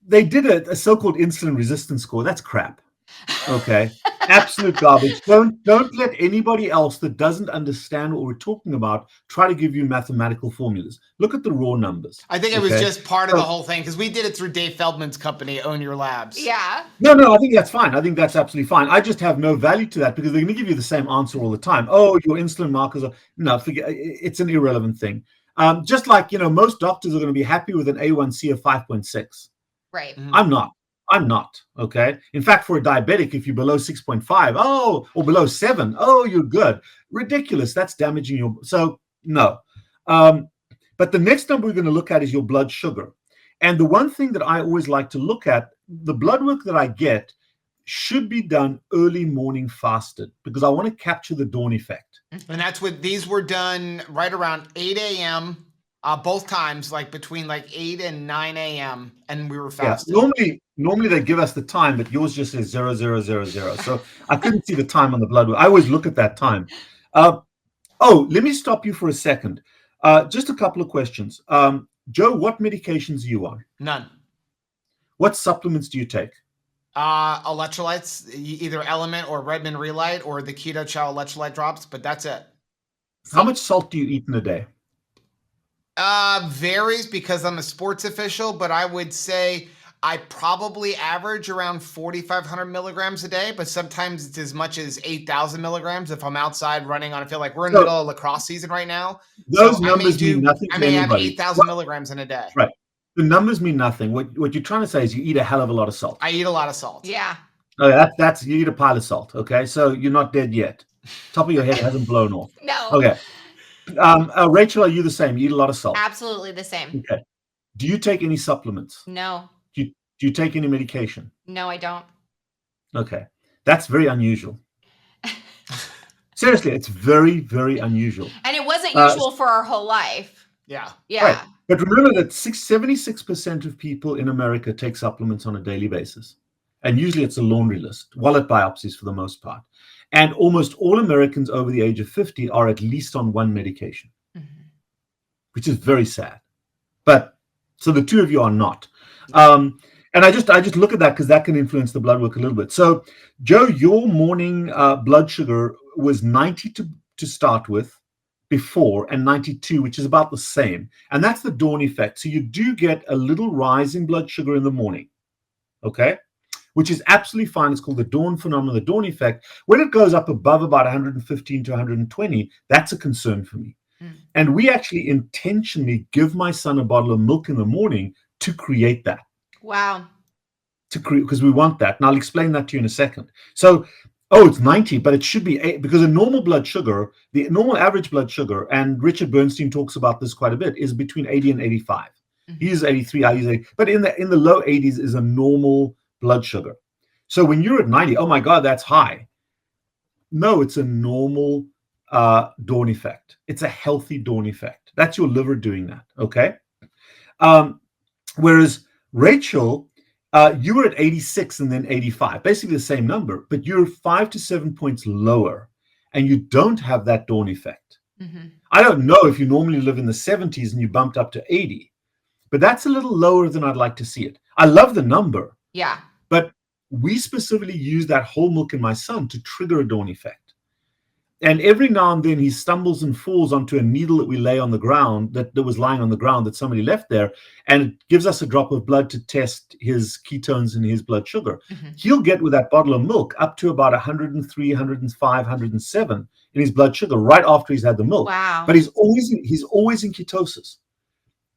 did a so-called insulin resistance score. That's crap. Okay. Absolute garbage. Don't let anybody else that doesn't understand what we're talking about try to give you mathematical formulas. Look at the raw numbers. I think it was just part of the whole thing because we did it through Dave Feldman's company, Own Your Labs. Yeah. No, I think that's fine. I think that's absolutely fine. I just have no value to that because they're going to give you the same answer all the time. Oh, your insulin markers are no, forget. It's an irrelevant thing. Just like, most doctors are going to be happy with an A1C of 5.6. Right. Mm-hmm. I'm not, okay? In fact, for a diabetic, if you're below 6.5, or below 7, you're good. Ridiculous. That's damaging so no. But the next number we're going to look at is your blood sugar. And the one thing that I always like to look at, the blood work that I get should be done early morning fasted because I want to capture the dawn effect. And that's what these were done right around 8 a.m., both times, like between 8 and 9 a.m., and we were fasting. Yeah, normally they give us the time, but yours just says 0000. So I couldn't see the time on the blood work. I always look at that time. Let me stop you for a second. Just a couple of questions. Joe, what medications are you on? None. What supplements do you take? Electrolytes, either Element or Redmond Relight or the Keto Chow electrolyte drops, but that's it. How much salt do you eat in a day? Varies because I'm a sports official, but I would say I probably average around 4,500 milligrams a day, but sometimes it's as much as 8,000 milligrams if I'm outside running on a field. Like we're in the middle of lacrosse season right now. Those numbers mean nothing to anybody. I may have 8,000 milligrams in a day. Right. The numbers mean nothing. What you're trying to say is you eat a hell of a lot of salt. I eat a lot of salt. Yeah. Oh, that's you eat a pile of salt. Okay, so you're not dead yet. Top of your head hasn't blown off. No. Okay. Rachel, are you the same? You eat a lot of salt. Absolutely the same. Okay. Do you take any supplements? No. Do you take any medication? No, I don't. Okay. That's very unusual. Seriously, it's very, very unusual. And it wasn't usual for our whole life. Yeah. Yeah. Right. But remember that 76% of people in America take supplements on a daily basis. And usually it's a laundry list, wallet biopsies for the most part. And almost all Americans over the age of 50 are at least on one medication, which is very sad. But so the two of you are not. And I just look at that because that can influence the blood work a little bit. So, Joe, your morning blood sugar was 90 to start with before and 92, which is about the same. And that's the dawn effect. So you do get a little rise in blood sugar in the morning. Okay. Which is absolutely fine. It's called the dawn phenomenon, the dawn effect. When it goes up above about 115 to 120, that's a concern for me. And we actually intentionally give my son a bottle of milk in the morning to create that. Wow. Because we want that. And I'll explain that to you in a second. So, it's 90, but it should be 8 because a normal blood sugar, the normal average blood sugar, and Richard Bernstein talks about this quite a bit, is between 80 and 85. He uses 83, I use 80. But in the low 80s is a normal blood sugar. So when you're at 90, oh my God, that's high. No, it's a normal dawn effect. It's a healthy dawn effect. That's your liver doing that, okay? Whereas Rachel, you were at 86 and then 85, basically the same number, but you're 5 to 7 points lower and you don't have that dawn effect. I don't know if you normally live in the 70s and you bumped up to 80, but that's a little lower than I'd like to see it. I love the number. Yeah. But we specifically use that whole milk in my son to trigger a dawn effect. And every now and then he stumbles and falls onto a needle that we lay on the ground, that was lying on the ground that somebody left there, and it gives us a drop of blood to test his ketones and his blood sugar. He'll get with that bottle of milk up to about 103, 105, 107 in his blood sugar right after he's had the milk. Wow. But he's always in ketosis,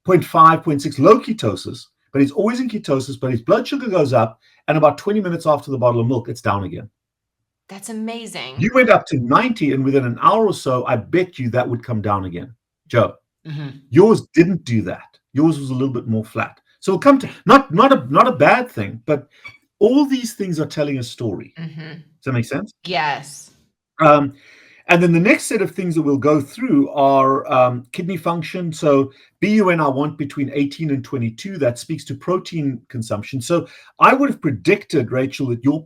0.5, 0.6, low ketosis, but he's always in ketosis, but his blood sugar goes up, and about 20 minutes after the bottle of milk, it's down again. That's amazing. You went up to 90, and within an hour or so, I bet you that would come down again. Joe, yours didn't do that. Yours was a little bit more flat. So we'll come to not a bad thing, but all these things are telling a story. Does that make sense? Yes. And then the next set of things that we'll go through are kidney function. So BUN I want between 18 and 22. That speaks to protein consumption. So I would have predicted, Rachel, that your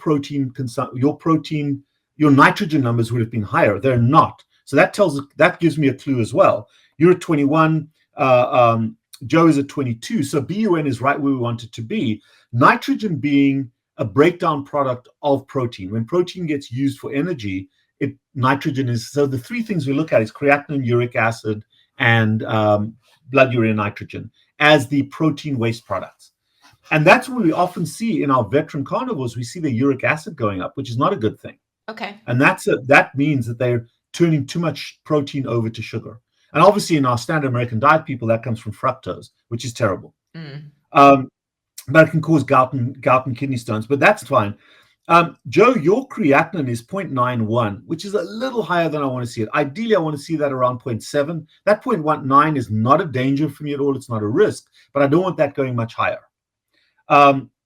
nitrogen numbers would have been higher. They're not. So that gives me a clue as well. You're at 21. Joe is at 22. So BUN is right where we want it to be. Nitrogen being a breakdown product of protein. When protein gets used for energy, nitrogen is, so the three things we look at is creatinine, uric acid, and blood urea nitrogen as the protein waste products. And that's what we often see in our veteran carnivores. We see the uric acid going up, which is not a good thing. Okay. And that means that they're turning too much protein over to sugar. And obviously in our standard American diet people, that comes from fructose, which is terrible. But it can cause gout and kidney stones, but that's fine. Joe, your creatinine is 0.91, which is a little higher than I want to see it. Ideally, I want to see that around 0.7. That 0.19 is not a danger for me at all. It's not a risk, but I don't want that going much higher.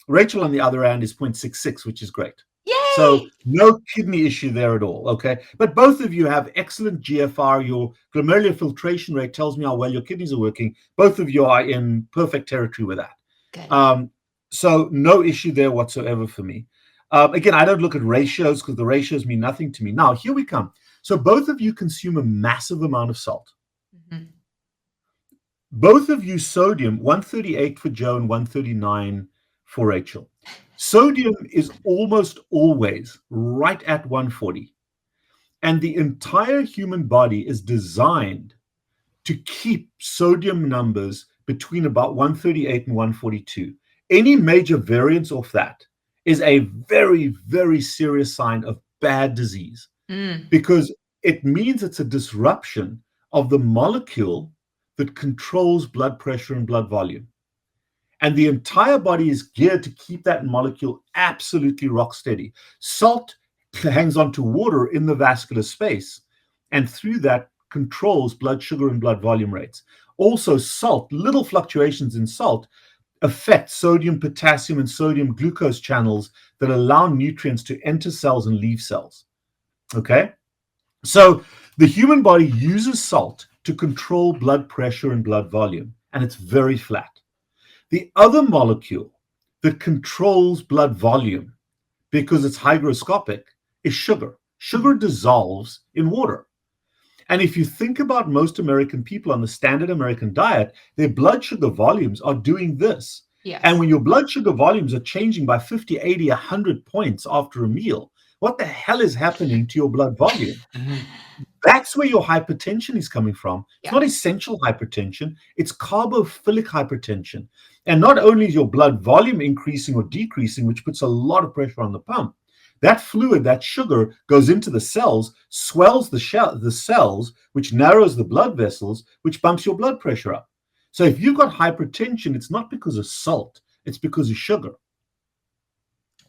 Rachel, on the other hand, is 0.66, which is great. Yay! So no kidney issue there at all, okay? But both of you have excellent GFR. Your glomerular filtration rate tells me how well your kidneys are working. Both of you are in perfect territory with that. Good. So no issue there whatsoever for me. Again, I don't look at ratios because the ratios mean nothing to me. Now, here we come. So both of you consume a massive amount of salt. Both of you sodium, 138 for Joe and 139 for Rachel. Sodium is almost always right at 140. And the entire human body is designed to keep sodium numbers between about 138 and 142. Any major variance off that is a very, very serious sign of bad disease because it means it's a disruption of the molecule that controls blood pressure and blood volume. And the entire body is geared to keep that molecule absolutely rock steady. Salt hangs onto water in the vascular space, and through that controls blood sugar and blood volume rates. Also, salt, little fluctuations in salt, affect sodium, potassium, and sodium glucose channels that allow nutrients to enter cells and leave cells. Okay? So the human body uses salt to control blood pressure and blood volume, and it's very flat. The other molecule that controls blood volume, because it's hygroscopic, is sugar. Sugar dissolves in water. And if you think about most American people on the standard American diet, their blood sugar volumes are doing this. Yes. And when your blood sugar volumes are changing by 50, 80, 100 points after a meal, what the hell is happening to your blood volume? That's where your hypertension is coming from. It's not essential hypertension, it's carbophilic hypertension. And not only is your blood volume increasing or decreasing, which puts a lot of pressure on the pump, that fluid, that sugar, goes into the cells, swells the cells, which narrows the blood vessels, which bumps your blood pressure up. So if you've got hypertension, it's not because of salt, it's because of sugar.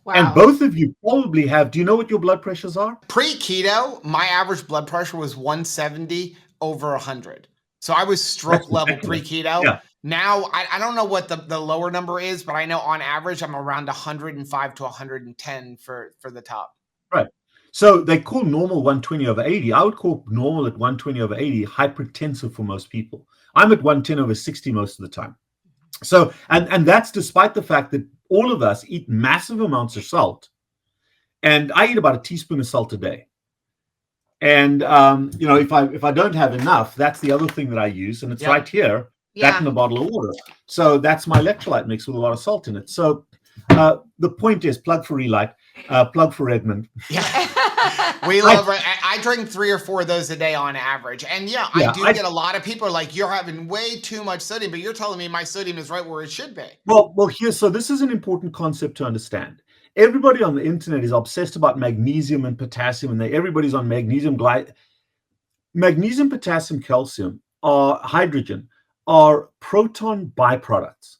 Wow. And both of you probably have, do you know what your blood pressures are? Pre-keto, my average blood pressure was 170 over 100. So I was stroke level pre-keto. Yeah. Now, I don't know what the lower number is, but I know on average, I'm around 105 to 110 for the top. Right. So they call normal 120 over 80. I would call normal at 120 over 80 hypertensive for most people. I'm at 110 over 60 most of the time. So, and that's despite the fact that all of us eat massive amounts of salt. And I eat about a teaspoon of salt a day. And, if I don't have enough, that's the other thing that I use. And it's right here. that Yeah. in a bottle of water. So that's my electrolyte mix with a lot of salt in it. So the point is, plug for Relight, plug for Edmund. Yeah. We love it. I drink 3 or 4 of those a day on average. And I do get a lot of people are like, you're having way too much sodium, but you're telling me my sodium is right where it should be. Well, so this is an important concept to understand. Everybody on the internet is obsessed about magnesium and potassium, and everybody's on magnesium, potassium, calcium, or hydrogen are proton byproducts.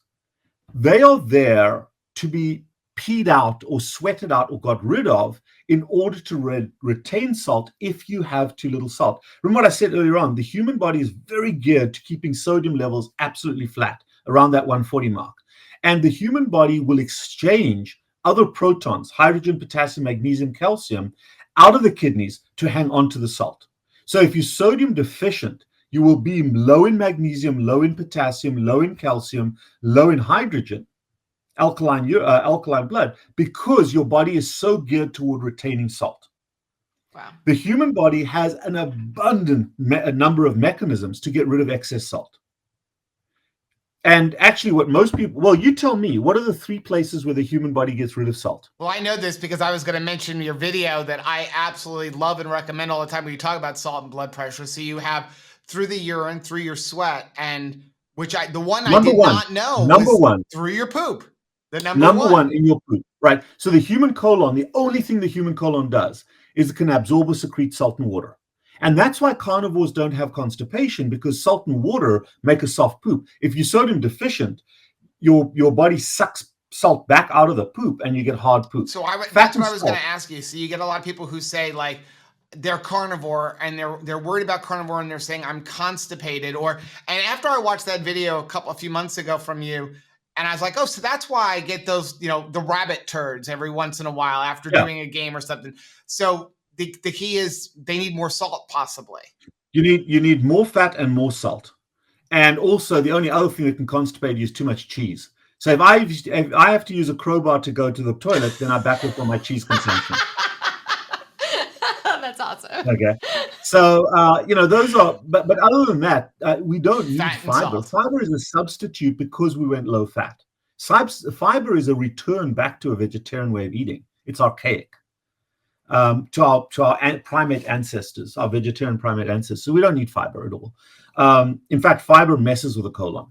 They are there to be peed out or sweated out or got rid of in order to retain salt if you have too little salt. Remember what I said earlier on, the human body is very geared to keeping sodium levels absolutely flat around that 140 mark. And the human body will exchange other protons, hydrogen, potassium, magnesium, calcium, out of the kidneys to hang on to the salt. So if you're sodium deficient, you will be low in magnesium, low in potassium, low in calcium, low in hydrogen, alkaline blood, because your body is so geared toward retaining salt. Wow. The human body has an abundant number of mechanisms to get rid of excess salt. And actually what most people, well, you tell me, what are the 3 places where the human body gets rid of salt? Well, I know this because I was going to mention your video that I absolutely love and recommend all the time when you talk about salt and blood pressure. So you have through the urine, through your sweat, and the one I did not know was through your poop. The number one in your poop, right? So the human colon, the only thing the human colon does is it can absorb or secrete salt and water. And that's why carnivores don't have constipation, because salt and water make a soft poop. If you're sodium deficient, your body sucks salt back out of the poop and you get hard poop. So that's what I was going to ask you. So you get a lot of people who say like they're carnivore and they're worried about carnivore and they're saying I'm constipated. And after I watched that video a few months ago from you, and I was like, oh, so that's why I get those, the rabbit turds every once in a while after doing a game or something. So the key is they need more salt, possibly. You need more fat and more salt. And also the only other thing that can constipate you is too much cheese. So if I have to use a crowbar to go to the toilet, then I back up on my cheese consumption. That's awesome. Okay. So, those are, but other than that, we don't need fiber. Fiber is a substitute because we went low fat. Fiber is a return back to a vegetarian way of eating. It's archaic. To our primate ancestors, our vegetarian primate ancestors. So we don't need fiber at all. In fact, fiber messes with the colon.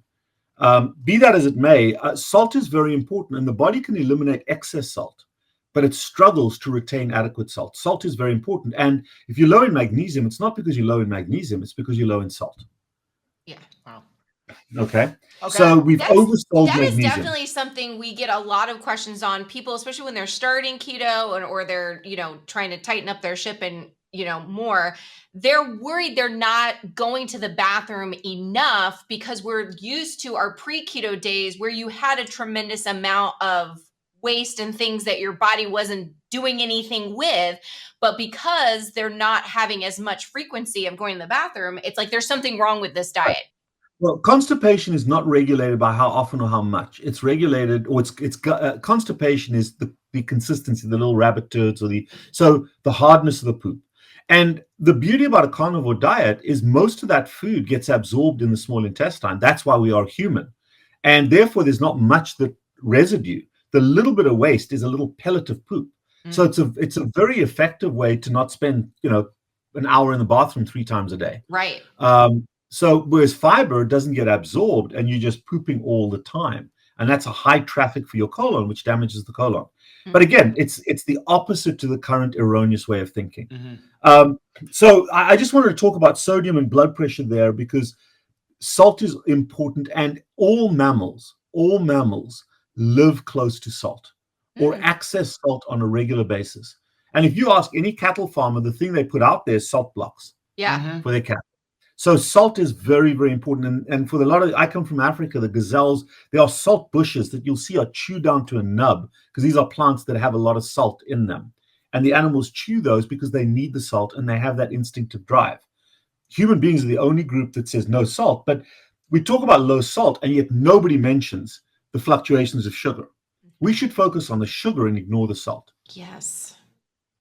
Be that as it may, salt is very important, and the body can eliminate excess salt, but it struggles to retain adequate salt. Salt is very important. And if you're low in magnesium, it's not because you're low in magnesium, it's because you're low in salt. Yeah. Wow. Okay. So we've oversold magnesium. That is definitely something we get a lot of questions on. People, especially when they're starting keto or they're, trying to tighten up their ship and, more, they're worried they're not going to the bathroom enough because we're used to our pre-keto days where you had a tremendous amount of waste and things that your body wasn't doing anything with. But because they're not having as much frequency of going to the bathroom, it's like there's something wrong with this diet. Well, constipation is not regulated by how often or how much. It's regulated, or constipation is the consistency, the little rabbit turds, so the hardness of the poop. And the beauty about a carnivore diet is most of that food gets absorbed in the small intestine. That's why we are human. And therefore, there's not much residue. The little bit of waste is a little pellet of poop. So it's a very effective way to not spend, an hour in the bathroom 3 times a day. Right. So whereas fiber doesn't get absorbed and you're just pooping all the time. And that's a high traffic for your colon, which damages the colon. But again, it's the opposite to the current erroneous way of thinking. So I just wanted to talk about sodium and blood pressure there because salt is important, and all mammals live close to salt or access salt on a regular basis. And if you ask any cattle farmer, the thing they put out there is salt blocks for their cattle. So salt is very, very important. And for I come from Africa, the gazelles, there are salt bushes that you'll see are chewed down to a nub because these are plants that have a lot of salt in them. And the animals chew those because they need the salt and they have that instinctive drive. Human beings are the only group that says no salt, but we talk about low salt and yet nobody mentions the fluctuations of sugar. We should focus on the sugar and ignore the salt. Yes.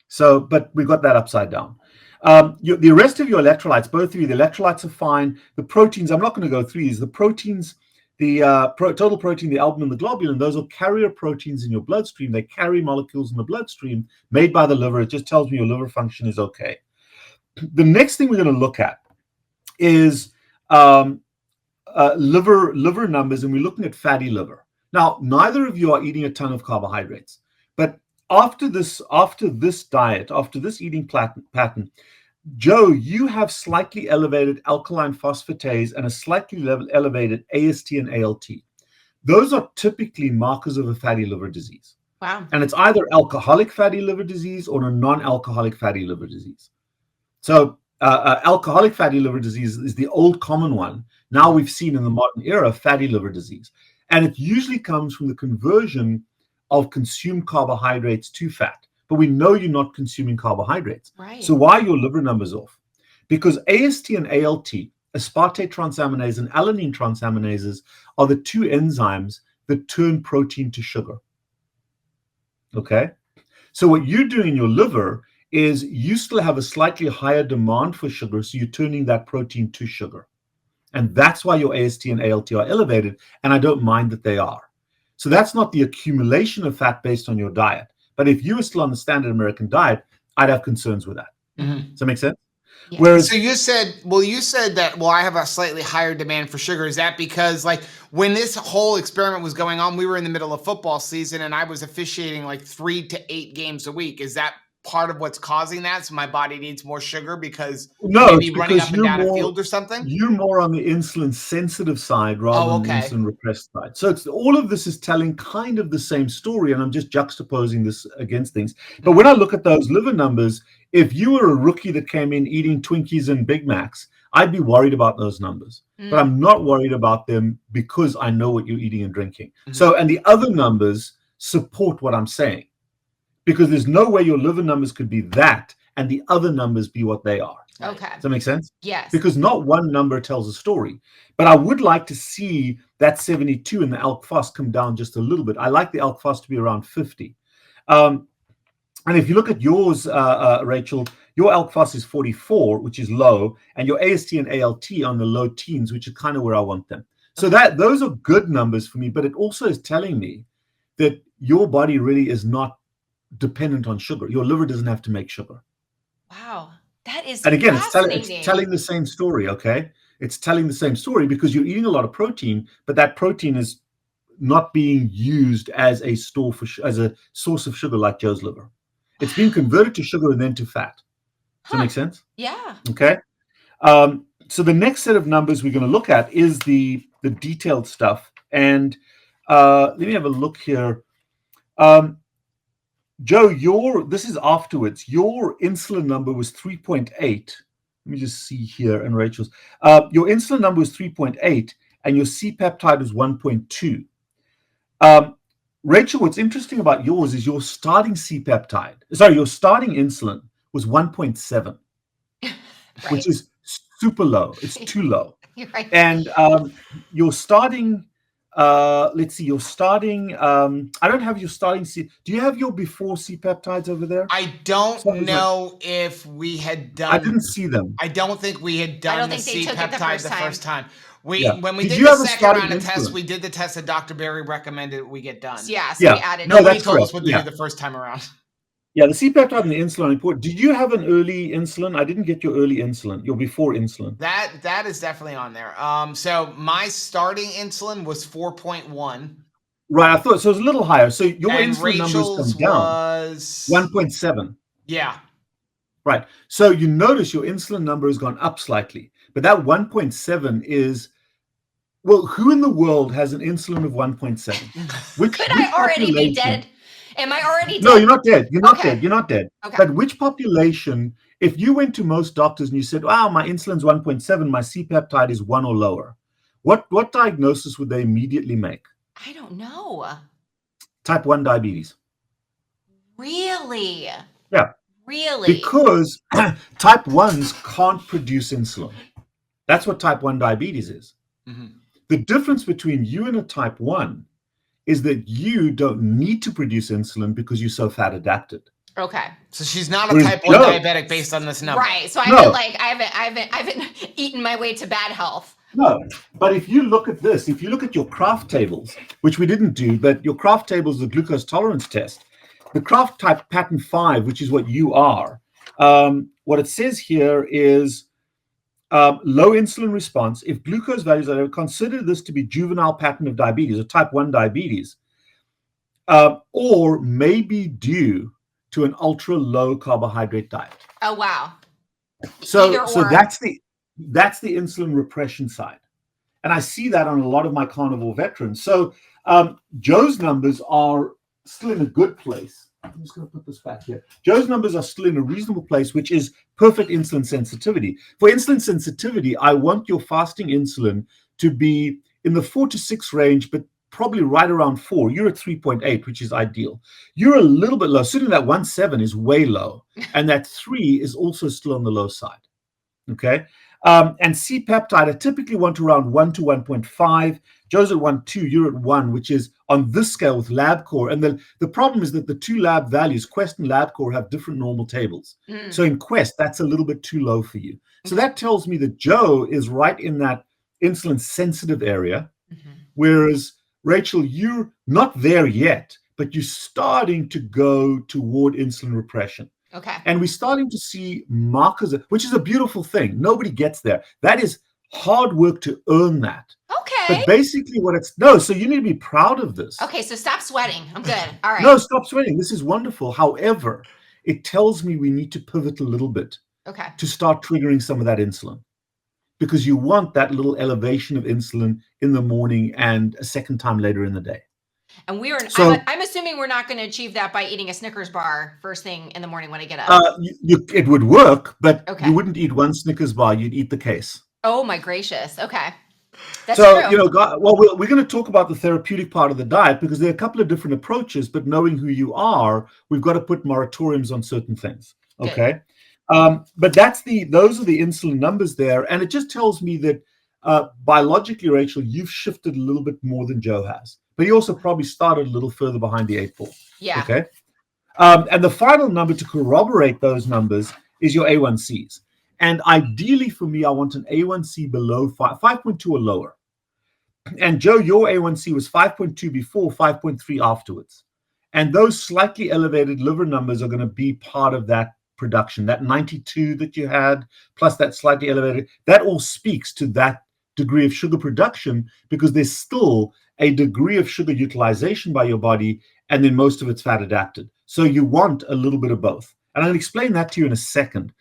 So, but we got that upside down. The rest of your electrolytes, both of you, the electrolytes are fine. The proteins, I'm not going to go through these. The proteins, the total protein, the albumin, the globulin, those are carrier proteins in your bloodstream. They carry molecules in the bloodstream made by the liver. It just tells me your liver function is okay. The next thing we're going to look at is liver numbers, and we're looking at fatty liver. Now, neither of you are eating a ton of carbohydrates, but after this diet, after this eating pattern, Joe, you have slightly elevated alkaline phosphatase and a slightly elevated AST and ALT. Those are typically markers of a fatty liver disease. Wow. And it's either alcoholic fatty liver disease or a non-alcoholic fatty liver disease. So alcoholic fatty liver disease is the old common one. Now we've seen in the modern era fatty liver disease. And it usually comes from the conversion of consumed carbohydrates to fat. But we know you're not consuming carbohydrates. Right. So why are your liver numbers off? Because AST and ALT, aspartate transaminase and alanine transaminases, are the two enzymes that turn protein to sugar. Okay? So what you're doing in your liver is you still have a slightly higher demand for sugar, so you're turning that protein to sugar. And that's why your AST and ALT are elevated, and I don't mind that they are. So that's not the accumulation of fat based on your diet. But if you were still on the standard American diet, I'd have concerns with that. Mm-hmm. Does that make sense? Yeah. Whereas, so you said that, I have a slightly higher demand for sugar. Is that because, like, when this whole experiment was going on, we were in the middle of football season and I was officiating like 3 to 8 games a week. Is that part of what's causing that? So my body needs more sugar because maybe running up and down a field or something? You're more on the insulin sensitive side rather than the insulin repressed side. So all of this is telling kind of the same story, and I'm just juxtaposing this against things. But when I look at those liver numbers, if you were a rookie that came in eating Twinkies and Big Macs, I'd be worried about those numbers. But I'm not worried about them because I know what you're eating and drinking. So, and the other numbers support what I'm saying, because there's no way your liver numbers could be that and the other numbers be what they are. Okay. Does that make sense? Yes. Because not one number tells a story. But I would like to see that 72 and the ALK phos come down just a little bit. I like the ALK phos to be around 50. And if you look at yours, Rachel, your ALK phos is 44, which is low, and your AST and ALT on the low teens, which is kind of where I want them. So those are good numbers for me, but it also is telling me that your body really is not dependent on sugar. Your liver doesn't have to make sugar. Wow. That is And again, fascinating. it's telling the same story, okay? It's telling the same story because you're eating a lot of protein, but that protein is not being used as a store for as a source of sugar like Joe's liver. It's being converted to sugar and then to fat. Does that make sense? Yeah. Okay. So the next set of numbers we're going to look at is the detailed stuff. And let me have a look here. Joe, this is afterwards. Your insulin number was 3.8. Let me just see here. And Rachel's. Your insulin number was 3.8, and your C peptide was 1.2. Rachel, what's interesting about yours is your starting C peptide. Sorry, your starting insulin was 1.7, which is super low. It's too low. You're right. And your starting. Let's see, your starting, I don't have your starting C. Do you have your before C peptides over there? I don't know if we had done. I didn't see them. I don't think we had done the C peptide the first time. When we did the second round of tests, we did the test that Dr. Barry recommended we get done. Yeah, so we added. Nobody told us what to do the first time around. Yeah, the C peptide and the insulin are important. Did you have an early insulin? I didn't get your early insulin, your before insulin. That is definitely on there. So my starting insulin was 4.1. Right, I thought so. It was a little higher. So your and insulin Rachel's numbers come down. Was 1.7. Yeah. Right. So you notice your insulin number has gone up slightly, but that 1.7 is, well, who in the world has an insulin of 1.7? Could I already be dead? Am I already dead? No, you're not dead. You're not dead. You're not dead. Okay. But which population, if you went to most doctors and you said, wow, my insulin's 1.7, my C peptide is 1 or lower, what diagnosis would they immediately make? I don't know. Type 1 diabetes. Really? Yeah. Really? Because type 1s can't produce insulin. That's what type 1 diabetes is. Mm-hmm. The difference between you and a type 1 is that you don't need to produce insulin because you're so fat adapted. Okay. So she's not a Whereas type 1 Joe- diabetic based on this number. Right. So I No. haven't eaten my way to bad health. No, but if you look at this, if you look at your Kraft tables, which we didn't do, but your Kraft tables, the glucose tolerance test, the Kraft type pattern 5, which is what you are, what it says here is low insulin response. If glucose values are, consider this to be juvenile pattern of diabetes or type 1 diabetes, or may be due to an ultra low carbohydrate diet. Oh, wow. So Either/or. that's the insulin repression side. And I see that on a lot of my carnivore veterans. So Joe's numbers are still in a good place. I'm just going to put this back here. Joe's numbers are still in a reasonable place, which is perfect insulin sensitivity. For insulin sensitivity, I want your fasting insulin to be in the 4 to 6 range, but probably right around 4. You're at 3.8, which is ideal. You're a little bit low. Sitting that 1.7 is way low. And that 3 is also still on the low side. Okay. And C peptide, I typically want around 1 to 1.5. Joe's at 1.2, you're at 1, which is on this scale with LabCore. And the problem is that the two lab values, Quest and LabCore, have different normal tables. So in Quest, that's a little bit too low for you. So that tells me that Joe is right in that insulin sensitive area, whereas Rachel, you're not there yet, but you're starting to go toward insulin repression. Okay. And we're starting to see markers, which is a beautiful thing. Nobody gets there. That is hard work to earn that. Okay. But basically so you need to be proud of this. Okay, so stop sweating. I'm good. All right. No, stop sweating. This is wonderful. However, it tells me we need to pivot a little bit to start triggering some of that insulin, because you want that little elevation of insulin in the morning and a second time later in the day. And I'm assuming we're not going to achieve that by eating a Snickers bar first thing in the morning when I get up. It would work, but you wouldn't eat one Snickers bar. You'd eat the case. Oh my gracious. Okay. That's so, true. We're going to talk about the therapeutic part of the diet, because there are a couple of different approaches, but knowing who you are, we've got to put moratoriums on certain things. Okay. But those are the insulin numbers there. And it just tells me that biologically, Rachel, you've shifted a little bit more than Joe has. But he also probably started a little further behind the 8 ball. Yeah. Okay. And the final number to corroborate those numbers is your A1Cs. And ideally for me, I want an A1C below 5.2 or lower. And Joe, your A1C was 5.2 before, 5.3 afterwards. And those slightly elevated liver numbers are going to be part of that production. That 92 that you had, plus that slightly elevated, that all speaks to that degree of sugar production, because there's still a degree of sugar utilization by your body, and then most of it's fat adapted. So you want a little bit of both. And I'll explain that to you in a second.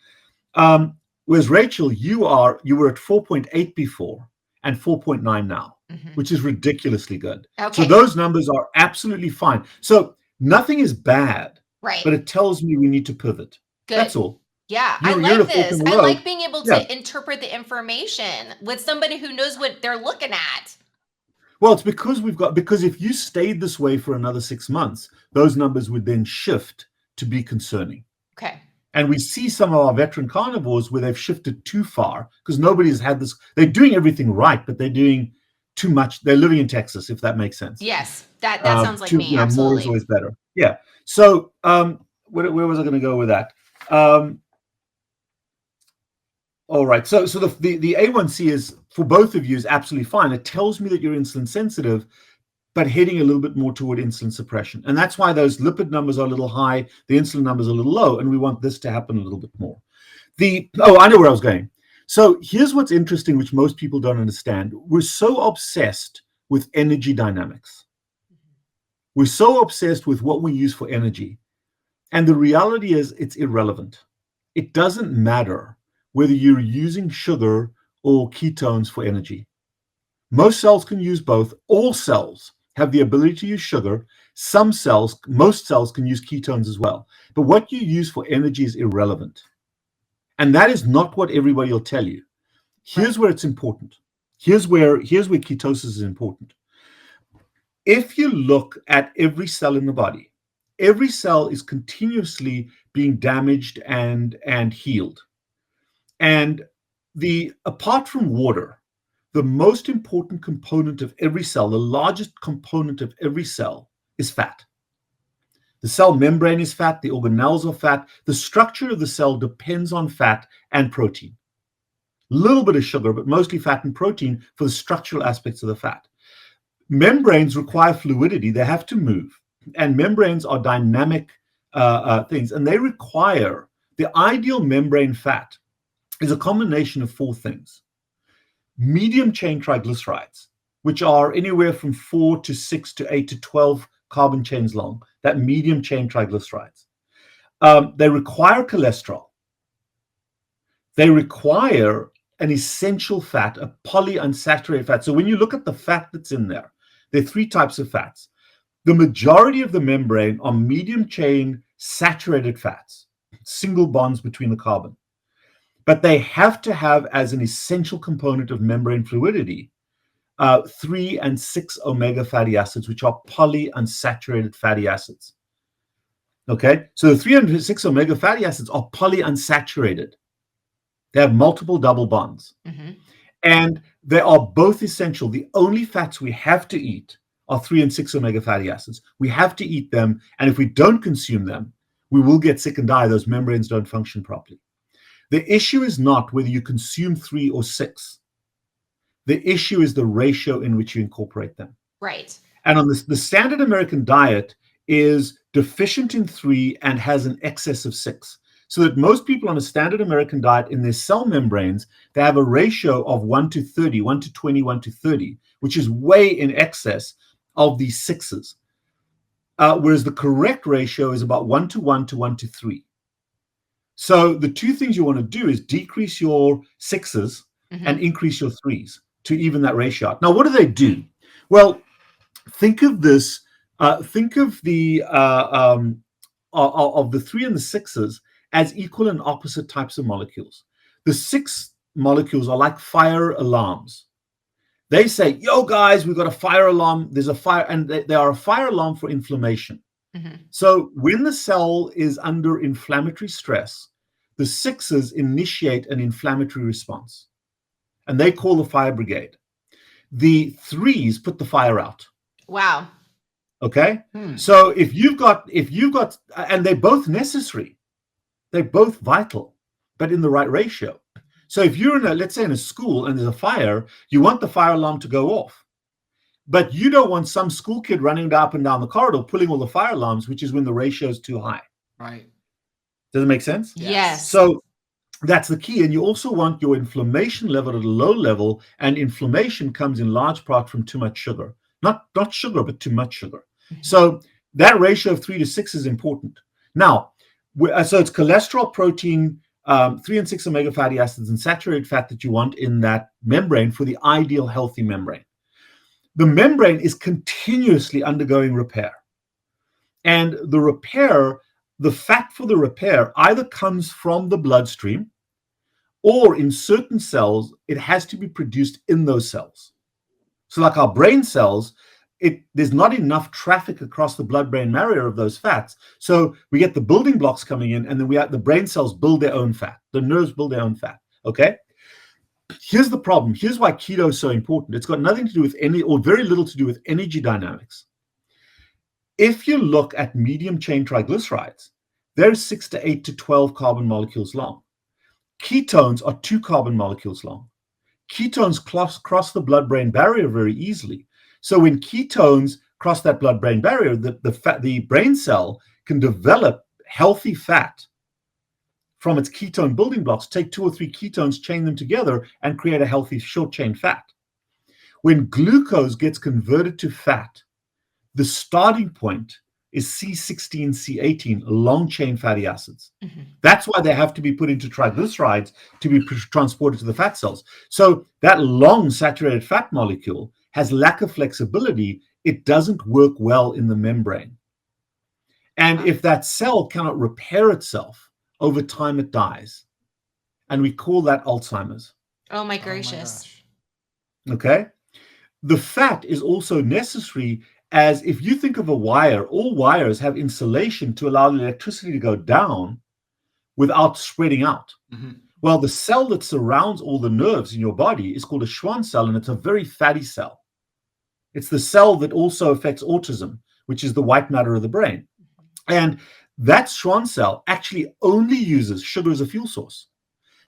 Whereas Rachel, you were at 4.8 before and 4.9 now, which is ridiculously good. Okay. So those numbers are absolutely fine. So nothing is bad, right? But it tells me we need to pivot. Good. That's all. Yeah, I like this. I like being able to interpret the information with somebody who knows what they're looking at. Well, it's because because if you stayed this way for another 6 months, those numbers would then shift to be concerning. Okay. And we see some of our veteran carnivores where they've shifted too far, because nobody's had this. They're doing everything right, but they're doing too much. They're living in Texas, if that makes sense. Yes, that sounds like me. Absolutely. More is always better. Yeah. So where was I going to go with that? All right. So the A1C is, for both of you, is absolutely fine. It tells me that you're insulin sensitive, but heading a little bit more toward insulin suppression. And that's why those lipid numbers are a little high, the insulin numbers are a little low, and we want this to happen a little bit more. I know where I was going. So here's what's interesting, which most people don't understand. We're so obsessed with energy dynamics. We're so obsessed with what we use for energy. And the reality is it's irrelevant. It doesn't matter whether you're using sugar or ketones for energy. Most cells can use both. All cells have the ability to use sugar. Most cells can use ketones as well. But what you use for energy is irrelevant. And that is not what everybody will tell you. Here's where it's important. Here's where ketosis is important. If you look at every cell in the body, every cell is continuously being damaged and healed. And apart from water, the most important component of every cell, the largest component of every cell, is fat. The cell membrane is fat, the organelles are fat. The structure of the cell depends on fat and protein. A little bit of sugar, but mostly fat and protein for the structural aspects of the fat. Membranes require fluidity. They have to move. And membranes are dynamic things, and they require, the ideal membrane fat is a combination of 4 things. Medium chain triglycerides, which are anywhere from 4 to 6 to 8 to 12 carbon chains long, that medium chain triglycerides. They require cholesterol. They require an essential fat, a polyunsaturated fat. So when you look at the fat that's in there, there are 3 types of fats. The majority of the membrane are medium chain saturated fats, single bonds between the carbon. But they have to have, as an essential component of membrane fluidity, 3 and 6 omega fatty acids, which are polyunsaturated fatty acids. Okay, so the 3 and 6 omega fatty acids are polyunsaturated. They have multiple double bonds. Mm-hmm. And they are both essential. The only fats we have to eat are 3 and 6 omega fatty acids. We have to eat them. And if we don't consume them, we will get sick and die. Those membranes don't function properly. The issue is not whether you consume 3 or 6. The issue is the ratio in which you incorporate them. Right. And on the standard American diet is deficient in 3 and has an excess of 6. So that most people on a standard American diet, in their cell membranes, they have a ratio of 1 to 30, 1 to 20, 1 to 30, which is way in excess of these 6s. Whereas the correct ratio is about 1 to 1 to 1 to 3. So the 2 things you want to do is decrease your 6s and increase your 3s to even that ratio out. Now, what do they do? Well, think of this. Think of the 3 and the 6s as equal and opposite types of molecules. The 6 molecules are like fire alarms. They say, yo, guys, we've got a fire alarm. There's a fire, and they are a fire alarm for inflammation. So when the cell is under inflammatory stress, the 6s initiate an inflammatory response, and they call the fire brigade. The 3s put the fire out. Wow. Okay. So if you've got, and they're both necessary. They're both vital, but in the right ratio. So if you're let's say in a school and there's a fire, you want the fire alarm to go off. But you don't want some school kid running up and down the corridor pulling all the fire alarms, which is when the ratio is too high. Right. Does it make sense? Yes. So that's the key. And you also want your inflammation level at a low level. And inflammation comes in large part from too much sugar. Not sugar, but too much sugar. So that ratio of 3 to 6 is important. Now, so it's cholesterol, protein, 3 and 6 omega fatty acids, and saturated fat that you want in that membrane for the ideal healthy membrane. The membrane is continuously undergoing repair. And the repair, the fat for the repair either comes from the bloodstream, or in certain cells, it has to be produced in those cells. So like our brain cells, there's not enough traffic across the blood-brain barrier of those fats. So we get the building blocks coming in, and then the brain cells build their own fat. The nerves build their own fat, okay? Here's the problem. Here's why keto is so important. It's got nothing to do with or very little to do with energy dynamics. If you look at medium chain triglycerides, they're 6 to 8 to 12 carbon molecules long. Ketones are 2 carbon molecules long. Ketones cross the blood-brain barrier very easily. So when ketones cross that blood-brain barrier, the brain cell can develop healthy fat from its ketone building blocks, take 2 or 3 ketones, chain them together, and create a healthy short-chain fat. When glucose gets converted to fat, the starting point is C16, C18, long-chain fatty acids. That's why they have to be put into triglycerides to be transported to the fat cells. So that long saturated fat molecule has lack of flexibility. It doesn't work well in the membrane. And if that cell cannot repair itself, over time it dies. And we call that Alzheimer's. Oh my gracious. Okay? The fat is also necessary, as if you think of a wire, all wires have insulation to allow the electricity to go down without spreading out. Well, the cell that surrounds all the nerves in your body is called a Schwann cell, and it's a very fatty cell. It's the cell that also affects autism, which is the white matter of the brain. And that Schwann cell actually only uses sugar as a fuel source,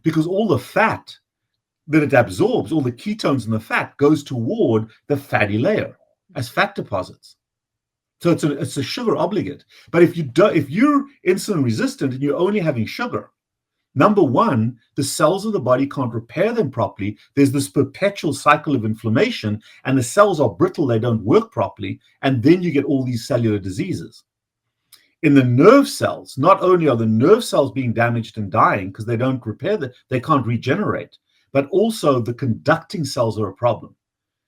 because all the fat that it absorbs, all the ketones in the fat, goes toward the fatty layer as fat deposits. So it's a sugar obligate. But if you're insulin resistant and you're only having sugar, number one, the cells of the body can't repair them properly. There's this perpetual cycle of inflammation, and the cells are brittle, they don't work properly, and then you get all these cellular diseases. In the nerve cells, not only are the nerve cells being damaged and dying because they don't repair they can't regenerate, but also the conducting cells are a problem.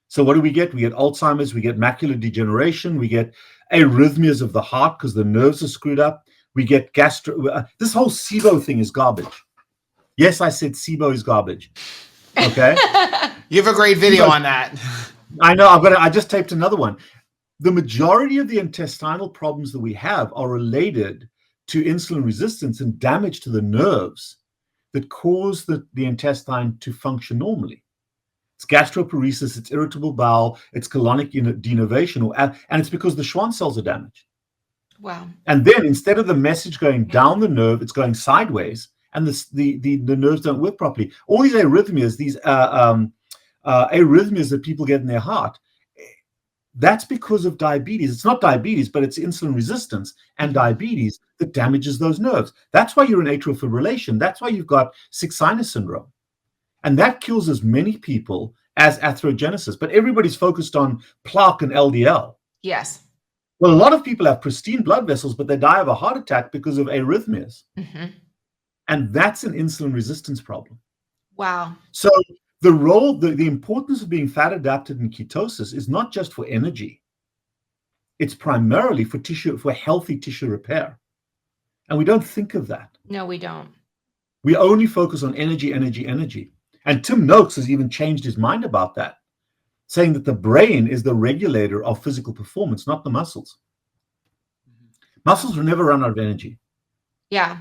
So what do we get? We get Alzheimer's, we get macular degeneration, we get arrhythmias of the heart because the nerves are screwed up. We get this whole SIBO thing is garbage. Yes, I said SIBO is garbage. Okay. You have a great video on that. I know. I just taped another one. The majority of the intestinal problems that we have are related to insulin resistance and damage to the nerves that cause the intestine to function normally. It's gastroparesis, it's irritable bowel, it's colonic denervation, and it's because the Schwann cells are damaged. Wow. And then instead of the message going down the nerve, it's going sideways, and the nerves don't work properly. All these arrhythmias, arrhythmias that people get in their heart, that's because of diabetes. It's not diabetes, but it's insulin resistance and diabetes that damages those nerves. That's why you're in atrial fibrillation. That's why you've got sick sinus syndrome. And that kills as many people as atherogenesis. But everybody's focused on plaque and LDL. Yes. Well, a lot of people have pristine blood vessels, but they die of a heart attack because of arrhythmias. Mm-hmm. And that's an insulin resistance problem. Wow. So the importance of being fat adapted in ketosis is not just for energy. It's primarily for healthy tissue repair. And we don't think of that. No, we don't. We only focus on energy, energy, energy. And Tim Noakes has even changed his mind about that, saying that the brain is the regulator of physical performance, not the muscles. Muscles will never run out of energy. Yeah.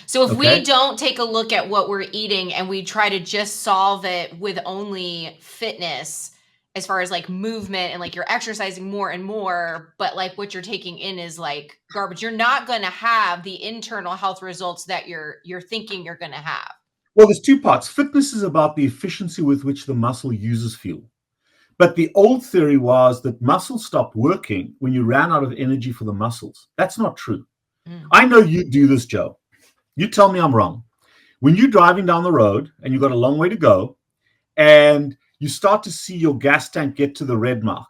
So if we don't take a look at what we're eating and we try to just solve it with only fitness, as far as like movement and like you're exercising more and more, but like what you're taking in is like garbage, you're not going to have the internal health results that you're thinking you're going to have. Well, there's two parts. Fitness is about the efficiency with which the muscle uses fuel. But the old theory was that muscles stopped working when you ran out of energy for the muscles. That's not true. I know you do this, Joe. You tell me I'm wrong. When you're driving down the road and you've got a long way to go and you start to see your gas tank get to the red mark,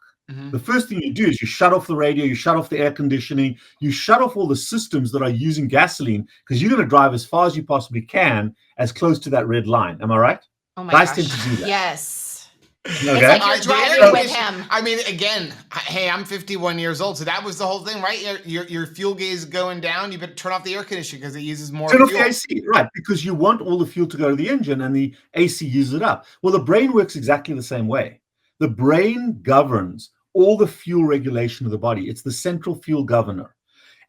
the first thing you do is you shut off the radio, you shut off the air conditioning, you shut off all the systems that are using gasoline because you're going to drive as far as you possibly can, as close to that red line. Am I right? Oh my gosh. Guys tend to do that. Yes. Okay. It's like you're driving with him. I mean, again, hey, I'm 51 years old, so that was the whole thing, right? Your fuel gauge is going down. You better turn off the air conditioning because it uses more fuel. Turn off the AC, right? Because you want all the fuel to go to the engine, and the AC uses it up. Well, the brain works exactly the same way. The brain governs all the fuel regulation of the body. It's the central fuel governor,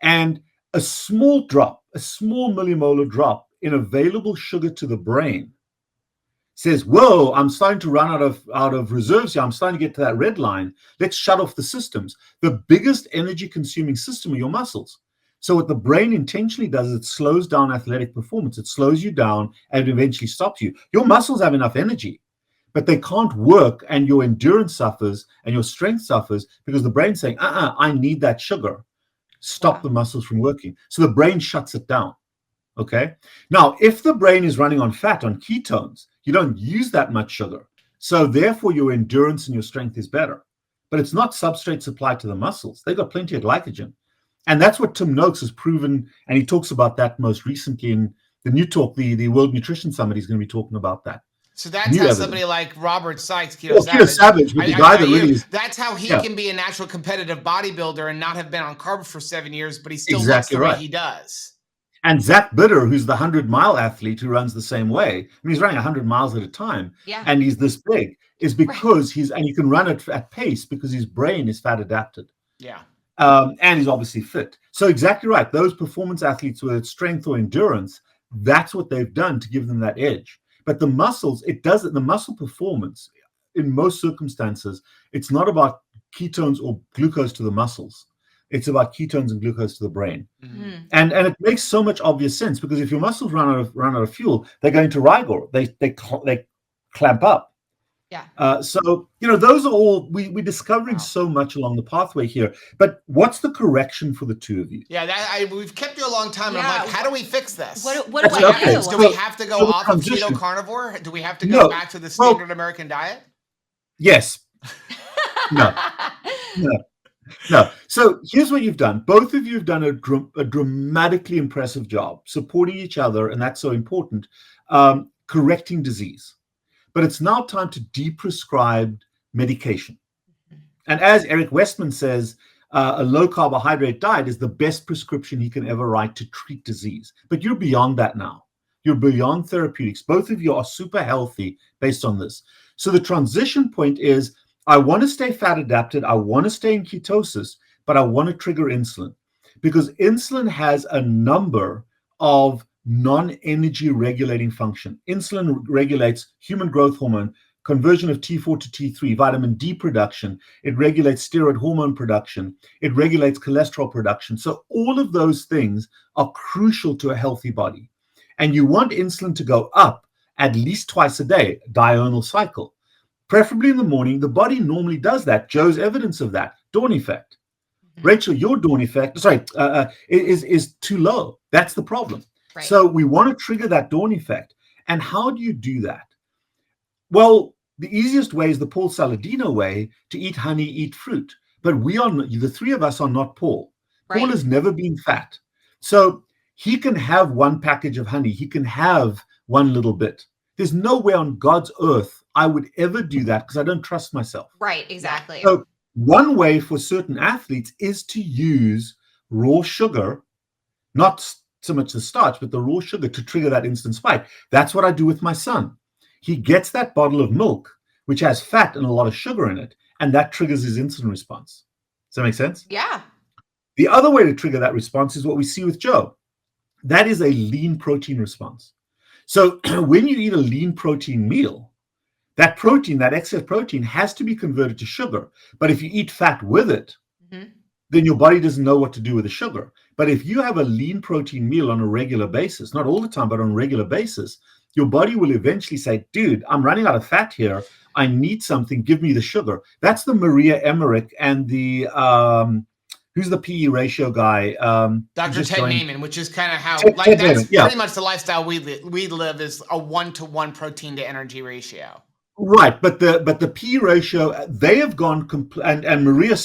and a small millimolar drop in available sugar to the brain says, whoa, I'm starting to run out of reserves here. I'm starting to get to that red line. Let's shut off the systems. The biggest energy consuming system are your muscles. So what the brain intentionally does is it slows down athletic performance. It slows you down and it eventually stops you. Your muscles have enough energy, but they can't work, and your endurance suffers and your strength suffers because the brain's saying, I need that sugar. Stop the muscles from working. So the brain shuts it down. Okay. Now, if the brain is running on fat, on ketones, you don't use that much sugar. So therefore, your endurance and your strength is better. But it's not substrate supplied to the muscles. They've got plenty of glycogen. And that's what Tim Noakes has proven. And he talks about that most recently in the new talk, the World Nutrition Summit. He's going to be talking about that. So that's how somebody like Robert Sykes, Keto Savage, but the guy that really is, that's how he can be a natural competitive bodybuilder and not have been on carbs for 7 years, but he still looks the way he does. And Zach Bitter, who's the 100-mile athlete who runs the same way, I mean, he's running 100 miles at a time, and he's this big, is because and you can run it at pace because his brain is fat adapted. Yeah. And he's obviously fit. So exactly right. Those performance athletes, whether it's strength or endurance, that's what they've done to give them that edge. But the muscles, the muscle performance, in most circumstances, it's not about ketones or glucose to the muscles. It's about ketones and glucose to the brain. Mm. And it makes so much obvious sense, because if your muscles run out of fuel, they go into rigor. They clamp up. Yeah. So, those are all, we're discovering so much along the pathway here. But what's the correction for the two of you? Yeah, we've kept you a long time, and I'm like, how do we fix this? What do I do? Do we have to go off of keto carnivore? Do we have to go back to the standard American diet? Yes. No. So here's what you've done. Both of you have done a dramatically impressive job supporting each other, and that's so important, correcting disease. But it's now time to deprescribe medication. And as Eric Westman says, a low carbohydrate diet is the best prescription he can ever write to treat disease. But you're beyond that now. You're beyond therapeutics. Both of you are super healthy based on this. So the transition point is, I want to stay fat adapted. I want to stay in ketosis, but I want to trigger insulin, because insulin has a number of non-energy regulating function. Insulin regulates human growth hormone, conversion of T4 to T3, vitamin D production. It regulates steroid hormone production. It regulates cholesterol production. So all of those things are crucial to a healthy body. And you want insulin to go up at least twice a day, diurnal cycle. Preferably in the morning. The body normally does that. Joe's evidence of that. Dawn effect. Rachel, your dawn effect, is too low. That's the problem. Right. So we want to trigger that dawn effect. And how do you do that? Well, the easiest way is the Paul Saladino way, to eat honey, eat fruit. But the three of us are not Paul. Right. Paul has never been fat. So he can have one package of honey. He can have one little bit. There's no way on God's earth I would ever do that, because I don't trust myself. Right, exactly. So one way for certain athletes is to use raw sugar, not so much the starch, but the raw sugar, to trigger that instant spike. That's what I do with my son. He gets that bottle of milk, which has fat and a lot of sugar in it, and that triggers his insulin response. Does that make sense? Yeah. The other way to trigger that response is what we see with Joe. That is a lean protein response. So when you eat a lean protein meal, that protein, that excess protein, has to be converted to sugar. But if you eat fat with it, then your body doesn't know what to do with the sugar. But if you have a lean protein meal on a regular basis, not all the time, but on a regular basis, your body will eventually say, dude, I'm running out of fat here. I need something. Give me the sugar. That's the Maria Emmerich and the, who's the PE ratio guy? Dr. Ted Naiman, which is kind of how, that's pretty much the lifestyle we live, is a 1-to-1 protein to energy ratio. Right, but the P ratio, they have gone and Maria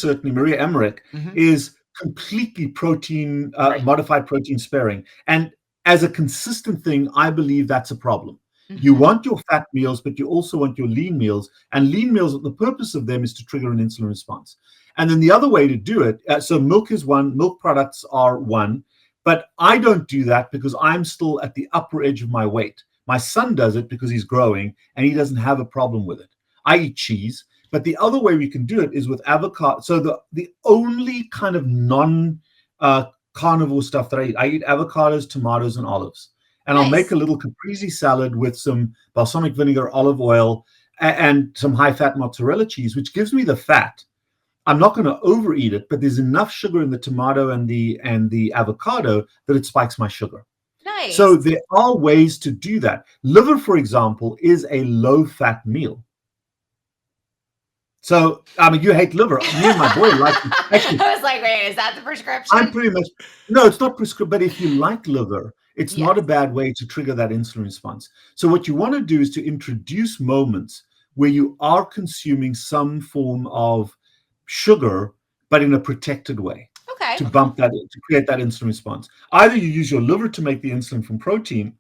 Emmerich is completely protein modified protein sparing, and as a consistent thing, I believe that's a problem. You want your fat meals, but you also want your lean meals, and lean meals, the purpose of them is to trigger an insulin response. And then the other way to do it, so milk is one, milk products are one, but I don't do that because I'm still at the upper edge of my weight. My son does it because he's growing and he doesn't have a problem with it. I eat cheese, but the other way we can do it is with avocado. So the only kind of non-carnivore stuff that I eat avocados, tomatoes, and olives. And I'll make a little caprese salad with some balsamic vinegar, olive oil, and some high-fat mozzarella cheese, which gives me the fat. I'm not going to overeat it, but there's enough sugar in the tomato and the avocado that it spikes my sugar. Nice. So there are ways to do that. Liver, for example, is a low-fat meal. So, I mean, you hate liver. Me and my boy like it. Actually, I was like, wait, is that the prescription? I'm pretty much, no, it's not prescription, but if you like liver, it's not a bad way to trigger that insulin response. So what you want to do is to introduce moments where you are consuming some form of sugar, but in a protected way. Okay. To bump that, to create that insulin response. Either you use your liver to make the insulin from protein,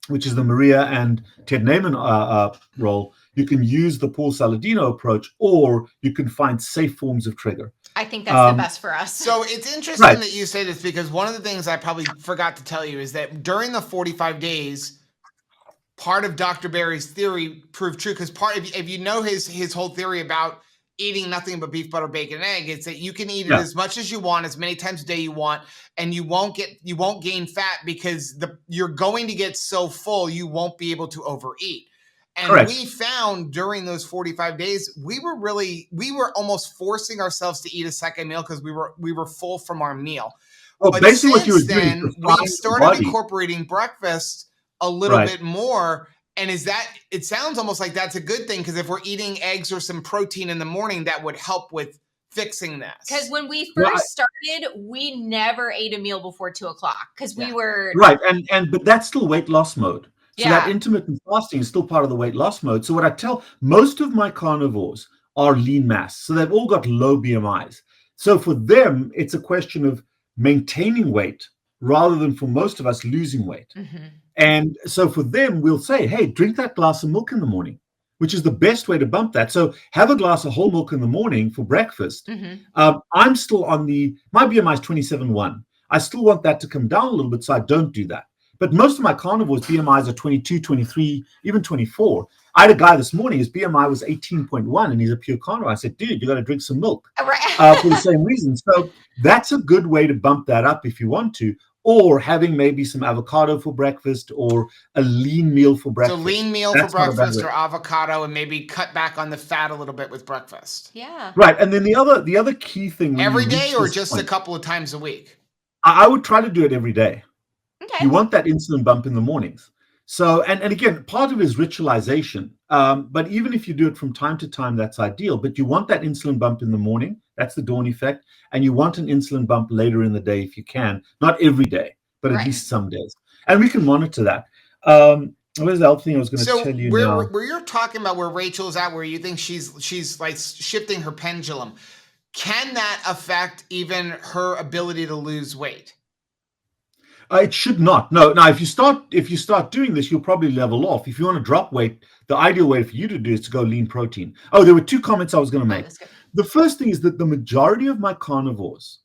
which is the Maria and Ted Naiman role. You can use the Paul Saladino approach, or you can find safe forms of trigger. I think that's the best for us. So it's interesting that you say this, because one of the things I probably forgot to tell you is that during the 45 days, part of Dr. Berry's theory proved true, because if you know his whole theory about eating nothing but beef, butter, bacon, and egg, it's that you can eat it as much as you want, as many times a day you want, and you won't gain fat, because you're going to get so full you won't be able to overeat. And Correct. we found during those 45 days, we were almost forcing ourselves to eat a second meal because we were full from our meal. Well, But basically what you were since doing is then, refining we've the started body. incorporating breakfast a little Right. bit more. And it sounds almost like that's a good thing, because if we're eating eggs or some protein in the morning, that would help with fixing this. Because when we first started, we never ate a meal before 2:00 because we were right, but that's still weight loss mode. So that Yeah. intermittent fasting is still part of the weight loss mode. So what I tell most of my carnivores are lean mass, so they've all got low BMIs. So for them, it's a question of maintaining weight rather than for most of us losing weight. Mhm. And so for them, we'll say, hey, drink that glass of milk in the morning, which is the best way to bump that. So have a glass of whole milk in the morning for breakfast. I'm still on my BMI is 27.1. I still want that to come down a little bit, so I don't do that. But most of my carnivores' BMIs are 22, 23, even 24. I had a guy this morning, his BMI was 18.1, and he's a pure carnivore. I said, dude, you got to drink some milk for the same reason. So that's a good way to bump that up if you want to, or having maybe some avocado for breakfast or a lean meal for breakfast. So lean meal for breakfast or avocado, and maybe cut back on the fat a little bit with breakfast. Yeah. Right. And then the other key thing. Every day or just a couple of times a week? I would try to do it every day. Okay. You want that insulin bump in the mornings. So, and again, part of it is ritualization. But even if you do it from time to time, that's ideal. But you want that insulin bump in the morning. That's the dawn effect. And you want an insulin bump later in the day if you can. Not every day, but at least some days. And we can monitor that. What was the other thing I was going to tell you now? Where you're talking about where Rachel's at, where you think she's like shifting her pendulum, can that affect even her ability to lose weight? It should not. No. Now, if you start doing this, you'll probably level off. If you want to drop weight, the ideal way for you to do is to go lean protein. Oh, there were two comments I was going to make. The first thing is that the majority of my carnivores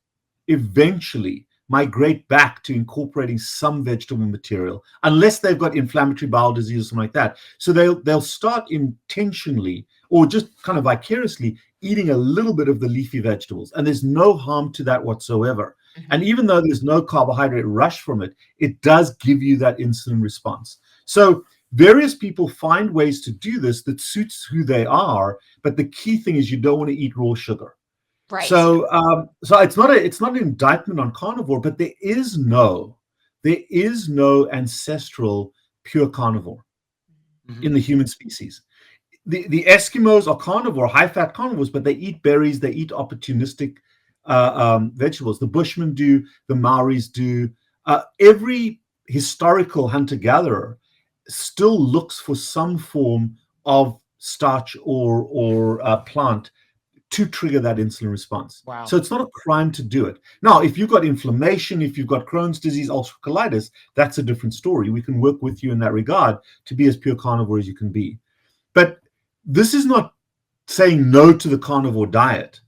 eventually migrate back to incorporating some vegetable material, unless they've got inflammatory bowel disease or something like that. So they'll start intentionally or just kind of vicariously eating a little bit of the leafy vegetables, and there's no harm to that whatsoever. And even though there's no carbohydrate rush from it, it does give you that insulin response. So various people find ways to do this that suits who they are, but the key thing is you don't want to eat raw sugar. Right. So it's not an indictment on carnivore, but there is no ancestral pure carnivore in the human species. The Eskimos are carnivore, high-fat carnivores, but they eat berries, they eat opportunistic vegetables. The Bushmen do, the Maoris do. Every historical hunter-gatherer still looks for some form of starch or plant to trigger that insulin response. Wow. So it's not a crime to do it. Now, if you've got inflammation, if you've got Crohn's disease, ulcerative colitis, that's a different story. We can work with you in that regard to be as pure carnivore as you can be. But this is not saying no to the carnivore diet.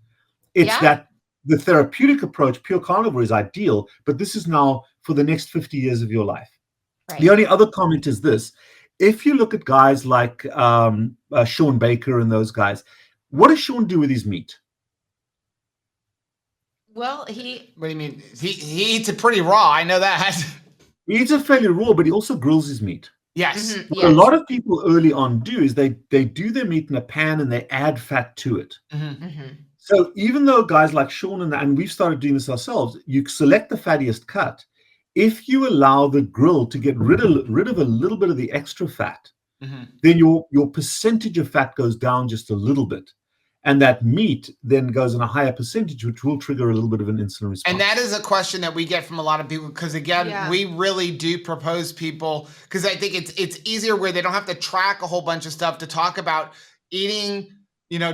It's that the therapeutic approach, pure carnivore, is ideal, but this is now for the next 50 years of your life. Right. The only other comment is this. If you look at guys like Sean Baker and those guys, what does Sean do with his meat? Well, what do you mean? He eats it pretty raw. I know that. He eats it fairly raw, but he also grills his meat. Yes. Mm-hmm. What a lot of people early on do is they do their meat in a pan and they add fat to it. Mm-hmm. Mm-hmm. So even though guys like Sean and we've started doing this ourselves, you select the fattiest cut. If you allow the grill to get rid of a little bit of the extra fat, then your percentage of fat goes down just a little bit. And that meat then goes in a higher percentage, which will trigger a little bit of an insulin response. And that is a question that we get from a lot of people, because again, we really do propose people, because I think it's easier where they don't have to track a whole bunch of stuff to talk about eating.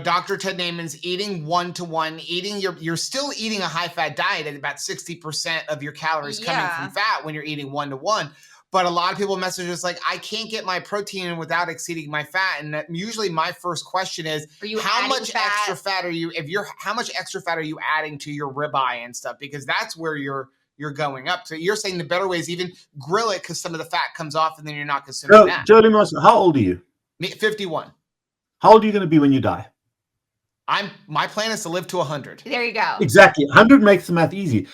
Dr. Ted Naiman's eating 1-to-1, you're still eating a high fat diet at about 60% of your calories coming from fat when you're eating 1-to-1. But a lot of people message us like, I can't get my protein in without exceeding my fat. And usually my first question is, how much extra fat are you adding to your ribeye and stuff? Because that's where you're going up. So you're saying the better way is even grill it, because some of the fat comes off and then you're not considering that. Joe, how old are you? 51. How old are you going to be when you die? My plan is to live to 100. There you go. Exactly. 100 makes the math easy.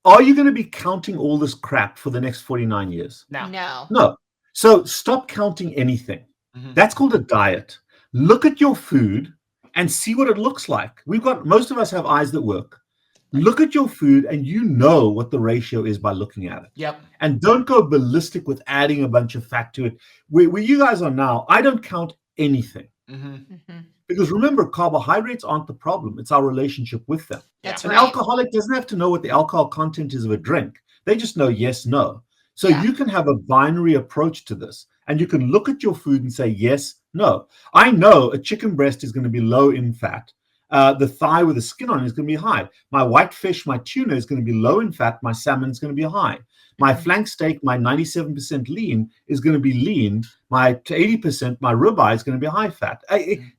Are you going to be counting all this crap for the next 49 years? No. So stop counting anything. That's called a diet. Look at your food and see what it looks like. Most of us have eyes that work. Look at your food and you know what the ratio is by looking at it. Yep. And don't go ballistic with adding a bunch of fat to it. Where you guys are now, I don't count anything. Because remember, carbohydrates aren't the problem. It's our relationship with them. That's An right. alcoholic doesn't have to know what the alcohol content is of a drink. They just know yes, no. So you can have a binary approach to this. And you can look at your food and say yes, no. I know a chicken breast is going to be low in fat. The thigh with the skin on it is going to be high. My white fish, my tuna is going to be low in fat. My salmon is going to be high. My flank steak, my 97% lean is going to be lean. My 80%, my ribeye is going to be high fat.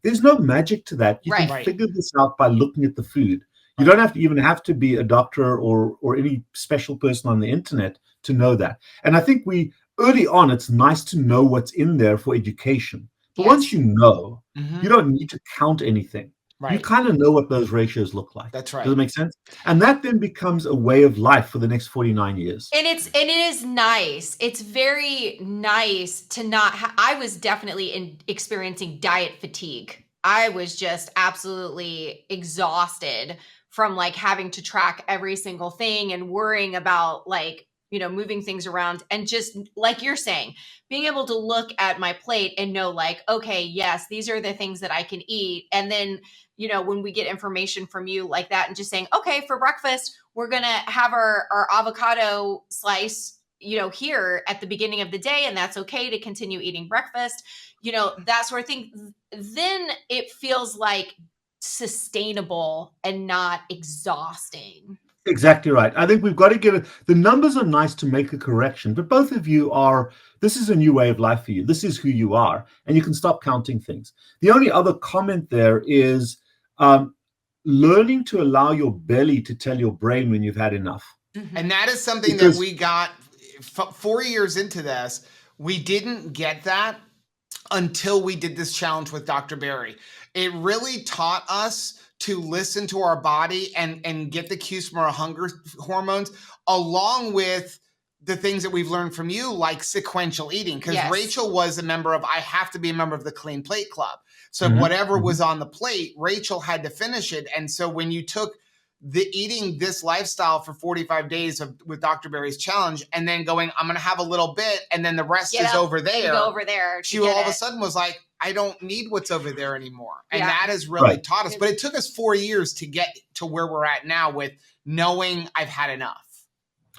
There's no magic to that. You can figure this out by looking at the food. You don't have to be a doctor or any special person on the internet to know that. And I think early on, it's nice to know what's in there for education. But once you know, you don't need to count anything. You kind of know what those ratios look like. That's right. Does it make sense? And that then becomes a way of life for the next 49 years. And it is nice. It's very nice to not I was definitely experiencing diet fatigue. I was just absolutely exhausted from like having to track every single thing and worrying about like, moving things around, and just like you're saying, being able to look at my plate and know like, okay, yes, these are the things that I can eat. And then, when we get information from you like that and just saying, okay, for breakfast, we're going to have our avocado slice, here at the beginning of the day. And that's okay to continue eating breakfast, that sort of thing. Then it feels like sustainable and not exhausting. Exactly right. I think we've got to get it. The numbers are nice to make a correction, but both of you this is a new way of life for you. This is who you are, and you can stop counting things. The only other comment there is learning to allow your belly to tell your brain when you've had enough. And that is something that we got 4 years into this. We didn't get that until we did this challenge with Dr. Berry. It really taught us to listen to our body and get the cues from our hunger hormones, along with the things that we've learned from you, like sequential eating. Because Rachel was I have to be a member of the Clean Plate Club. So whatever was on the plate, Rachel had to finish it. And so when you took the eating this lifestyle for 45 days with Dr. Berry's challenge, and then going, I'm going to have a little bit, and then the rest is over there. Go over there. She all of a sudden was like, I don't need what's over there anymore. And that has really taught us. But it took us 4 years to get to where we're at now with knowing I've had enough.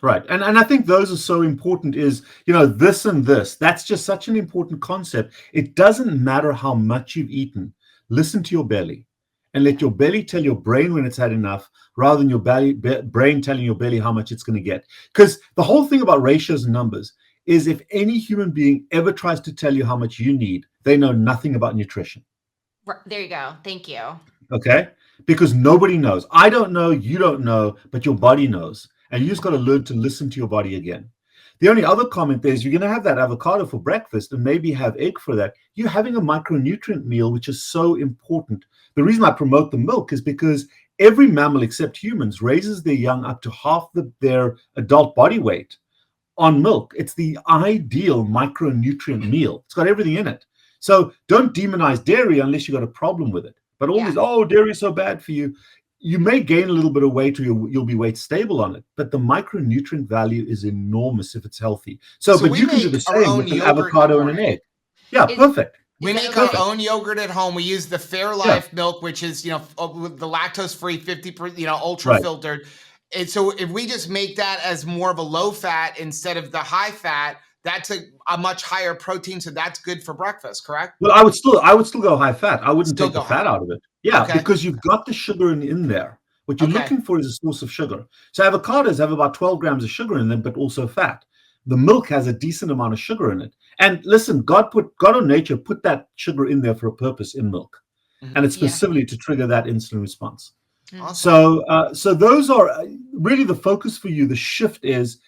Right. And I think those are so important is, this and this. That's just such an important concept. It doesn't matter how much you've eaten. Listen to your belly and let your belly tell your brain when it's had enough, rather than your brain telling your belly how much it's going to get. Because the whole thing about ratios and numbers is if any human being ever tries to tell you how much you need, they know nothing about nutrition. There you go. Thank you. Okay? Because nobody knows. I don't know, you don't know, but your body knows. And you just got to learn to listen to your body again. The only other comment there is you're going to have that avocado for breakfast and maybe have egg for that. You're having a micronutrient meal, which is so important. The reason I promote the milk is because every mammal except humans raises their young up to half their adult body weight on milk. It's the ideal micronutrient meal. It's got everything in it. So don't demonize dairy unless you've got a problem with it. But all these, dairy is so bad for you. You may gain a little bit of weight or you'll be weight stable on it, but the micronutrient value is enormous if it's healthy. So but you can do the same with an avocado and an egg. Yeah, perfect. We make our own yogurt at home. We use the Fairlife milk, which is, the lactose-free, 50%, ultra filtered. And so if we just make that as more of a low fat instead of the high fat, that's a much higher protein. So that's good for breakfast, correct? Well, I would still go high fat. I wouldn't take the fat out of it. Yeah, because you've got the sugar in there. What you're looking for is a source of sugar. So avocados have about 12 grams of sugar in them, but also fat. The milk has a decent amount of sugar in it. And listen, God or nature put that sugar in there for a purpose in milk. And it's specifically to trigger that insulin response. Awesome. So those are really the focus for you. The shift is,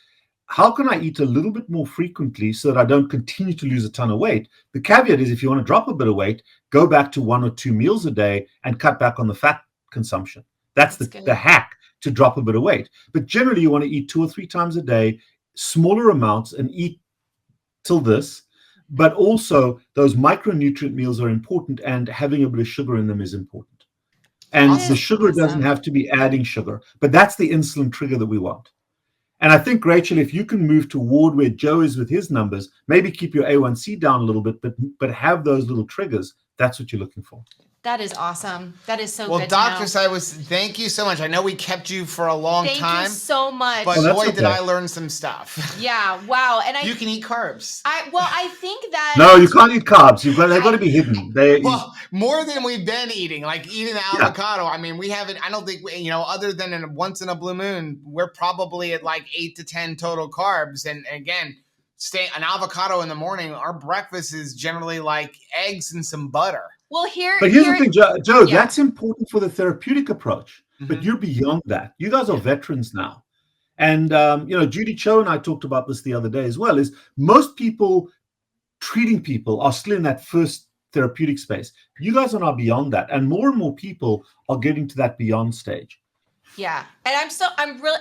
how can I eat a little bit more frequently so that I don't continue to lose a ton of weight? The caveat is if you want to drop a bit of weight, go back to 1 or 2 meals a day and cut back on the fat consumption. That's the hack to drop a bit of weight. But generally, you want to eat 2 or 3 times a day, smaller amounts, and eat till this. But also those micronutrient meals are important, and having a bit of sugar in them is important. And the sugar doesn't have to be adding sugar, but that's the insulin trigger that we want. And I think, Rachel, if you can move toward where Joe is with his numbers, maybe keep your A1C down a little bit, but have those little triggers, that's what you're looking for. That is awesome. That is so good. Well, Dr. Cywes, thank you so much. I know we kept you for a long time. Thank you so much. But boy, did I learn some stuff. Yeah, wow. And you can eat carbs. I think that... No, you can't eat carbs. They've got to be hidden. Well, more than we've been eating, like eating the avocado. I mean, we haven't, I don't think, other than once in a blue moon, we're probably at like 8 to 10 total carbs. And again, an avocado in the morning, our breakfast is generally like eggs and some butter. Well, here's the thing, Joe, that's important for the therapeutic approach, but you're beyond that. You guys are veterans now. And, Judy Cho and I talked about this the other day as well, is most people treating people are still in that first therapeutic space. You guys are now beyond that. And more people are getting to that beyond stage. Yeah. And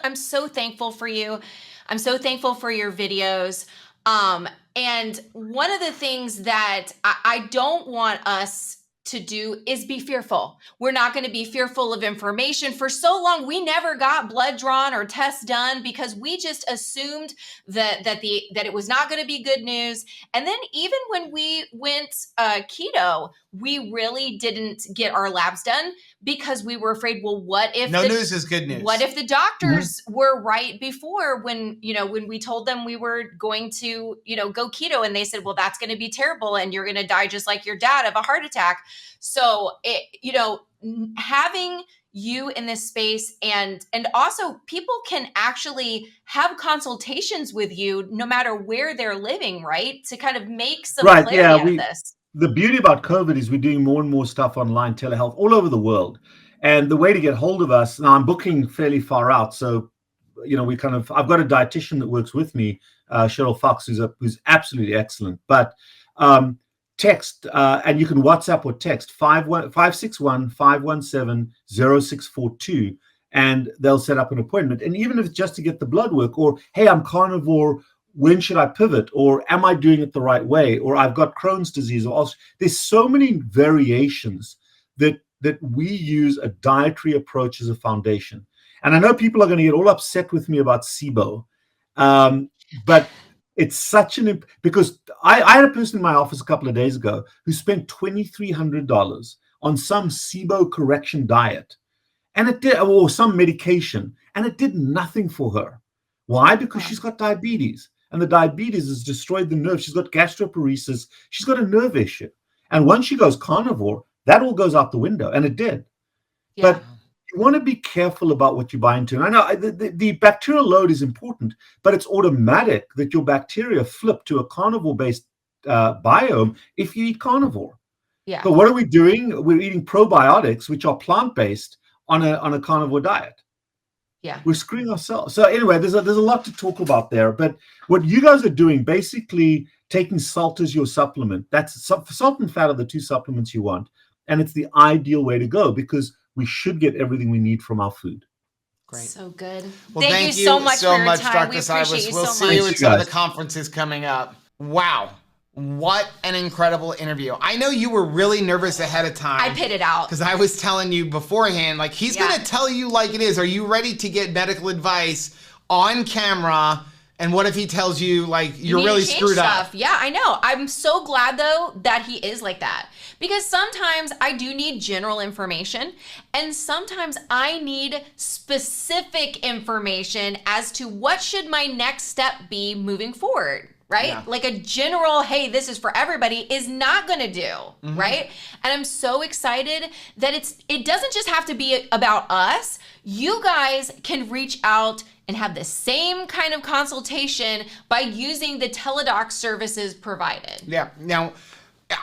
I'm so thankful for you. I'm so thankful for your videos. And one of the things that I don't want us to do is be fearful. We're not going to be fearful of information. For so long, we never got blood drawn or tests done because we just assumed that it was not going to be good news. And then even when we went keto, we really didn't get our labs done because we were afraid, well, what if news is good news? What if the doctors were right before when we told them we were going to, go keto, and they said, well, that's going to be terrible and you're going to die just like your dad of a heart attack. So having you in this space and also people can actually have consultations with you no matter where they're living, right? To kind of make some clarity out of this. The beauty about COVID is we're doing more and more stuff online, telehealth, all over the world. And the way to get hold of us, now I'm booking fairly far out. So, I've got a dietitian that works with me, Cheryl Fox, who's absolutely excellent. But text, and you can WhatsApp or text 561-517-0642, and they'll set up an appointment. And even if it's just to get the blood work, or, hey, I'm carnivore, when should I pivot? Or am I doing it the right way? Or I've got Crohn's disease. Or there's so many variations that we use a dietary approach as a foundation. And I know people are going to get all upset with me about SIBO, but it's such because I had a person in my office a couple of days ago who spent $2,300 on some SIBO correction diet, and it did, or some medication, and it did nothing for her. Why? Because she's got diabetes. And the diabetes has destroyed the nerve. She's got gastroparesis. She's got a nerve issue. And once she goes carnivore, that all goes out the window. And it did. Yeah. But you want to be careful about what you buy into. And I know the bacterial load is important, but it's automatic that your bacteria flip to a carnivore-based biome if you eat carnivore. Yeah. But what are we doing? We're eating probiotics, which are plant-based, on a carnivore diet. Yeah, we're screwing ourselves. So anyway, there's a lot to talk about there. But what you guys are doing, basically taking salt as your supplement. That's salt and fat are the two supplements you want, and it's the ideal way to go because we should get everything we need from our food. Great, so good. Well, thank you so much for your time. Dr. Cywes. We'll see you at some of the conferences coming up. Wow. What an incredible interview. I know you were really nervous ahead of time. I pitted out. Because I was telling you beforehand, like, he's going to tell you like it is. Are you ready to get medical advice on camera? And what if he tells you, like, you're really screwed up? Yeah, I know. I'm so glad, though, that he is like that. Because sometimes I do need general information. And sometimes I need specific information as to what should my next step be moving forward. Right? Yeah. Like a general, hey, this is for everybody is not going to do, right? And I'm so excited that it doesn't just have to be about us. You guys can reach out and have the same kind of consultation by using the teledoc services provided. Yeah. Now,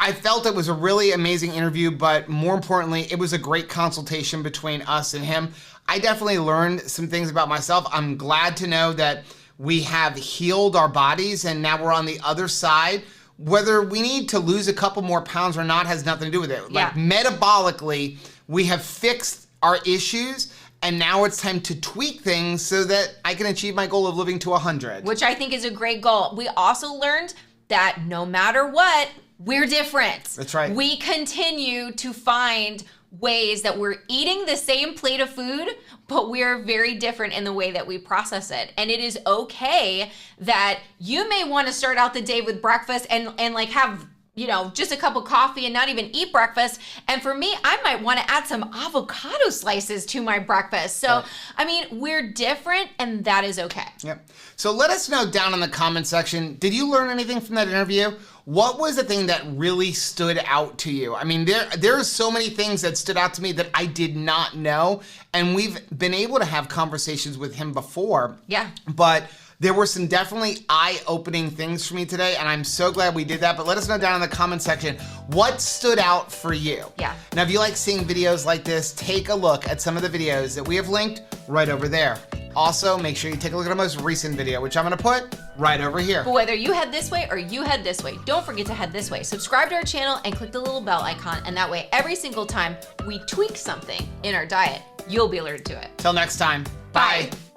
I felt it was a really amazing interview, but more importantly, it was a great consultation between us and him. I definitely learned some things about myself. I'm glad to know that we have healed our bodies and now we're on the other side. Whether we need to lose a couple more pounds or not has nothing to do with it. Like metabolically, we have fixed our issues and now it's time to tweak things so that I can achieve my goal of living to 100. Which I think is a great goal. We also learned that no matter what, we're different. That's right. We continue to find ways that we're eating the same plate of food, but we're very different in the way that we process it. And it is okay that you may want to start out the day with breakfast and like have, you know, just a cup of coffee and not even eat breakfast. And for me, I might want to add some avocado slices to my breakfast. So, Right. I mean, we're different and that is okay. Yep. So let us know down in the comment section, did you learn anything from that interview? What was the thing that really stood out to you? I mean, there are so many things that stood out to me that I did not know. And we've been able to have conversations with him before. Yeah. But there were some definitely eye-opening things for me today, and I'm so glad we did that. But let us know down in the comment section what stood out for you. Yeah. Now, if you like seeing videos like this, take a look at some of the videos that we have linked right over there. Also, make sure you take a look at our most recent video, which I'm gonna put right over here. But whether you head this way or you head this way, don't forget to head this way. Subscribe to our channel and click the little bell icon, and that way every single time we tweak something in our diet, you'll be alerted to it. Till next time, Bye. bye.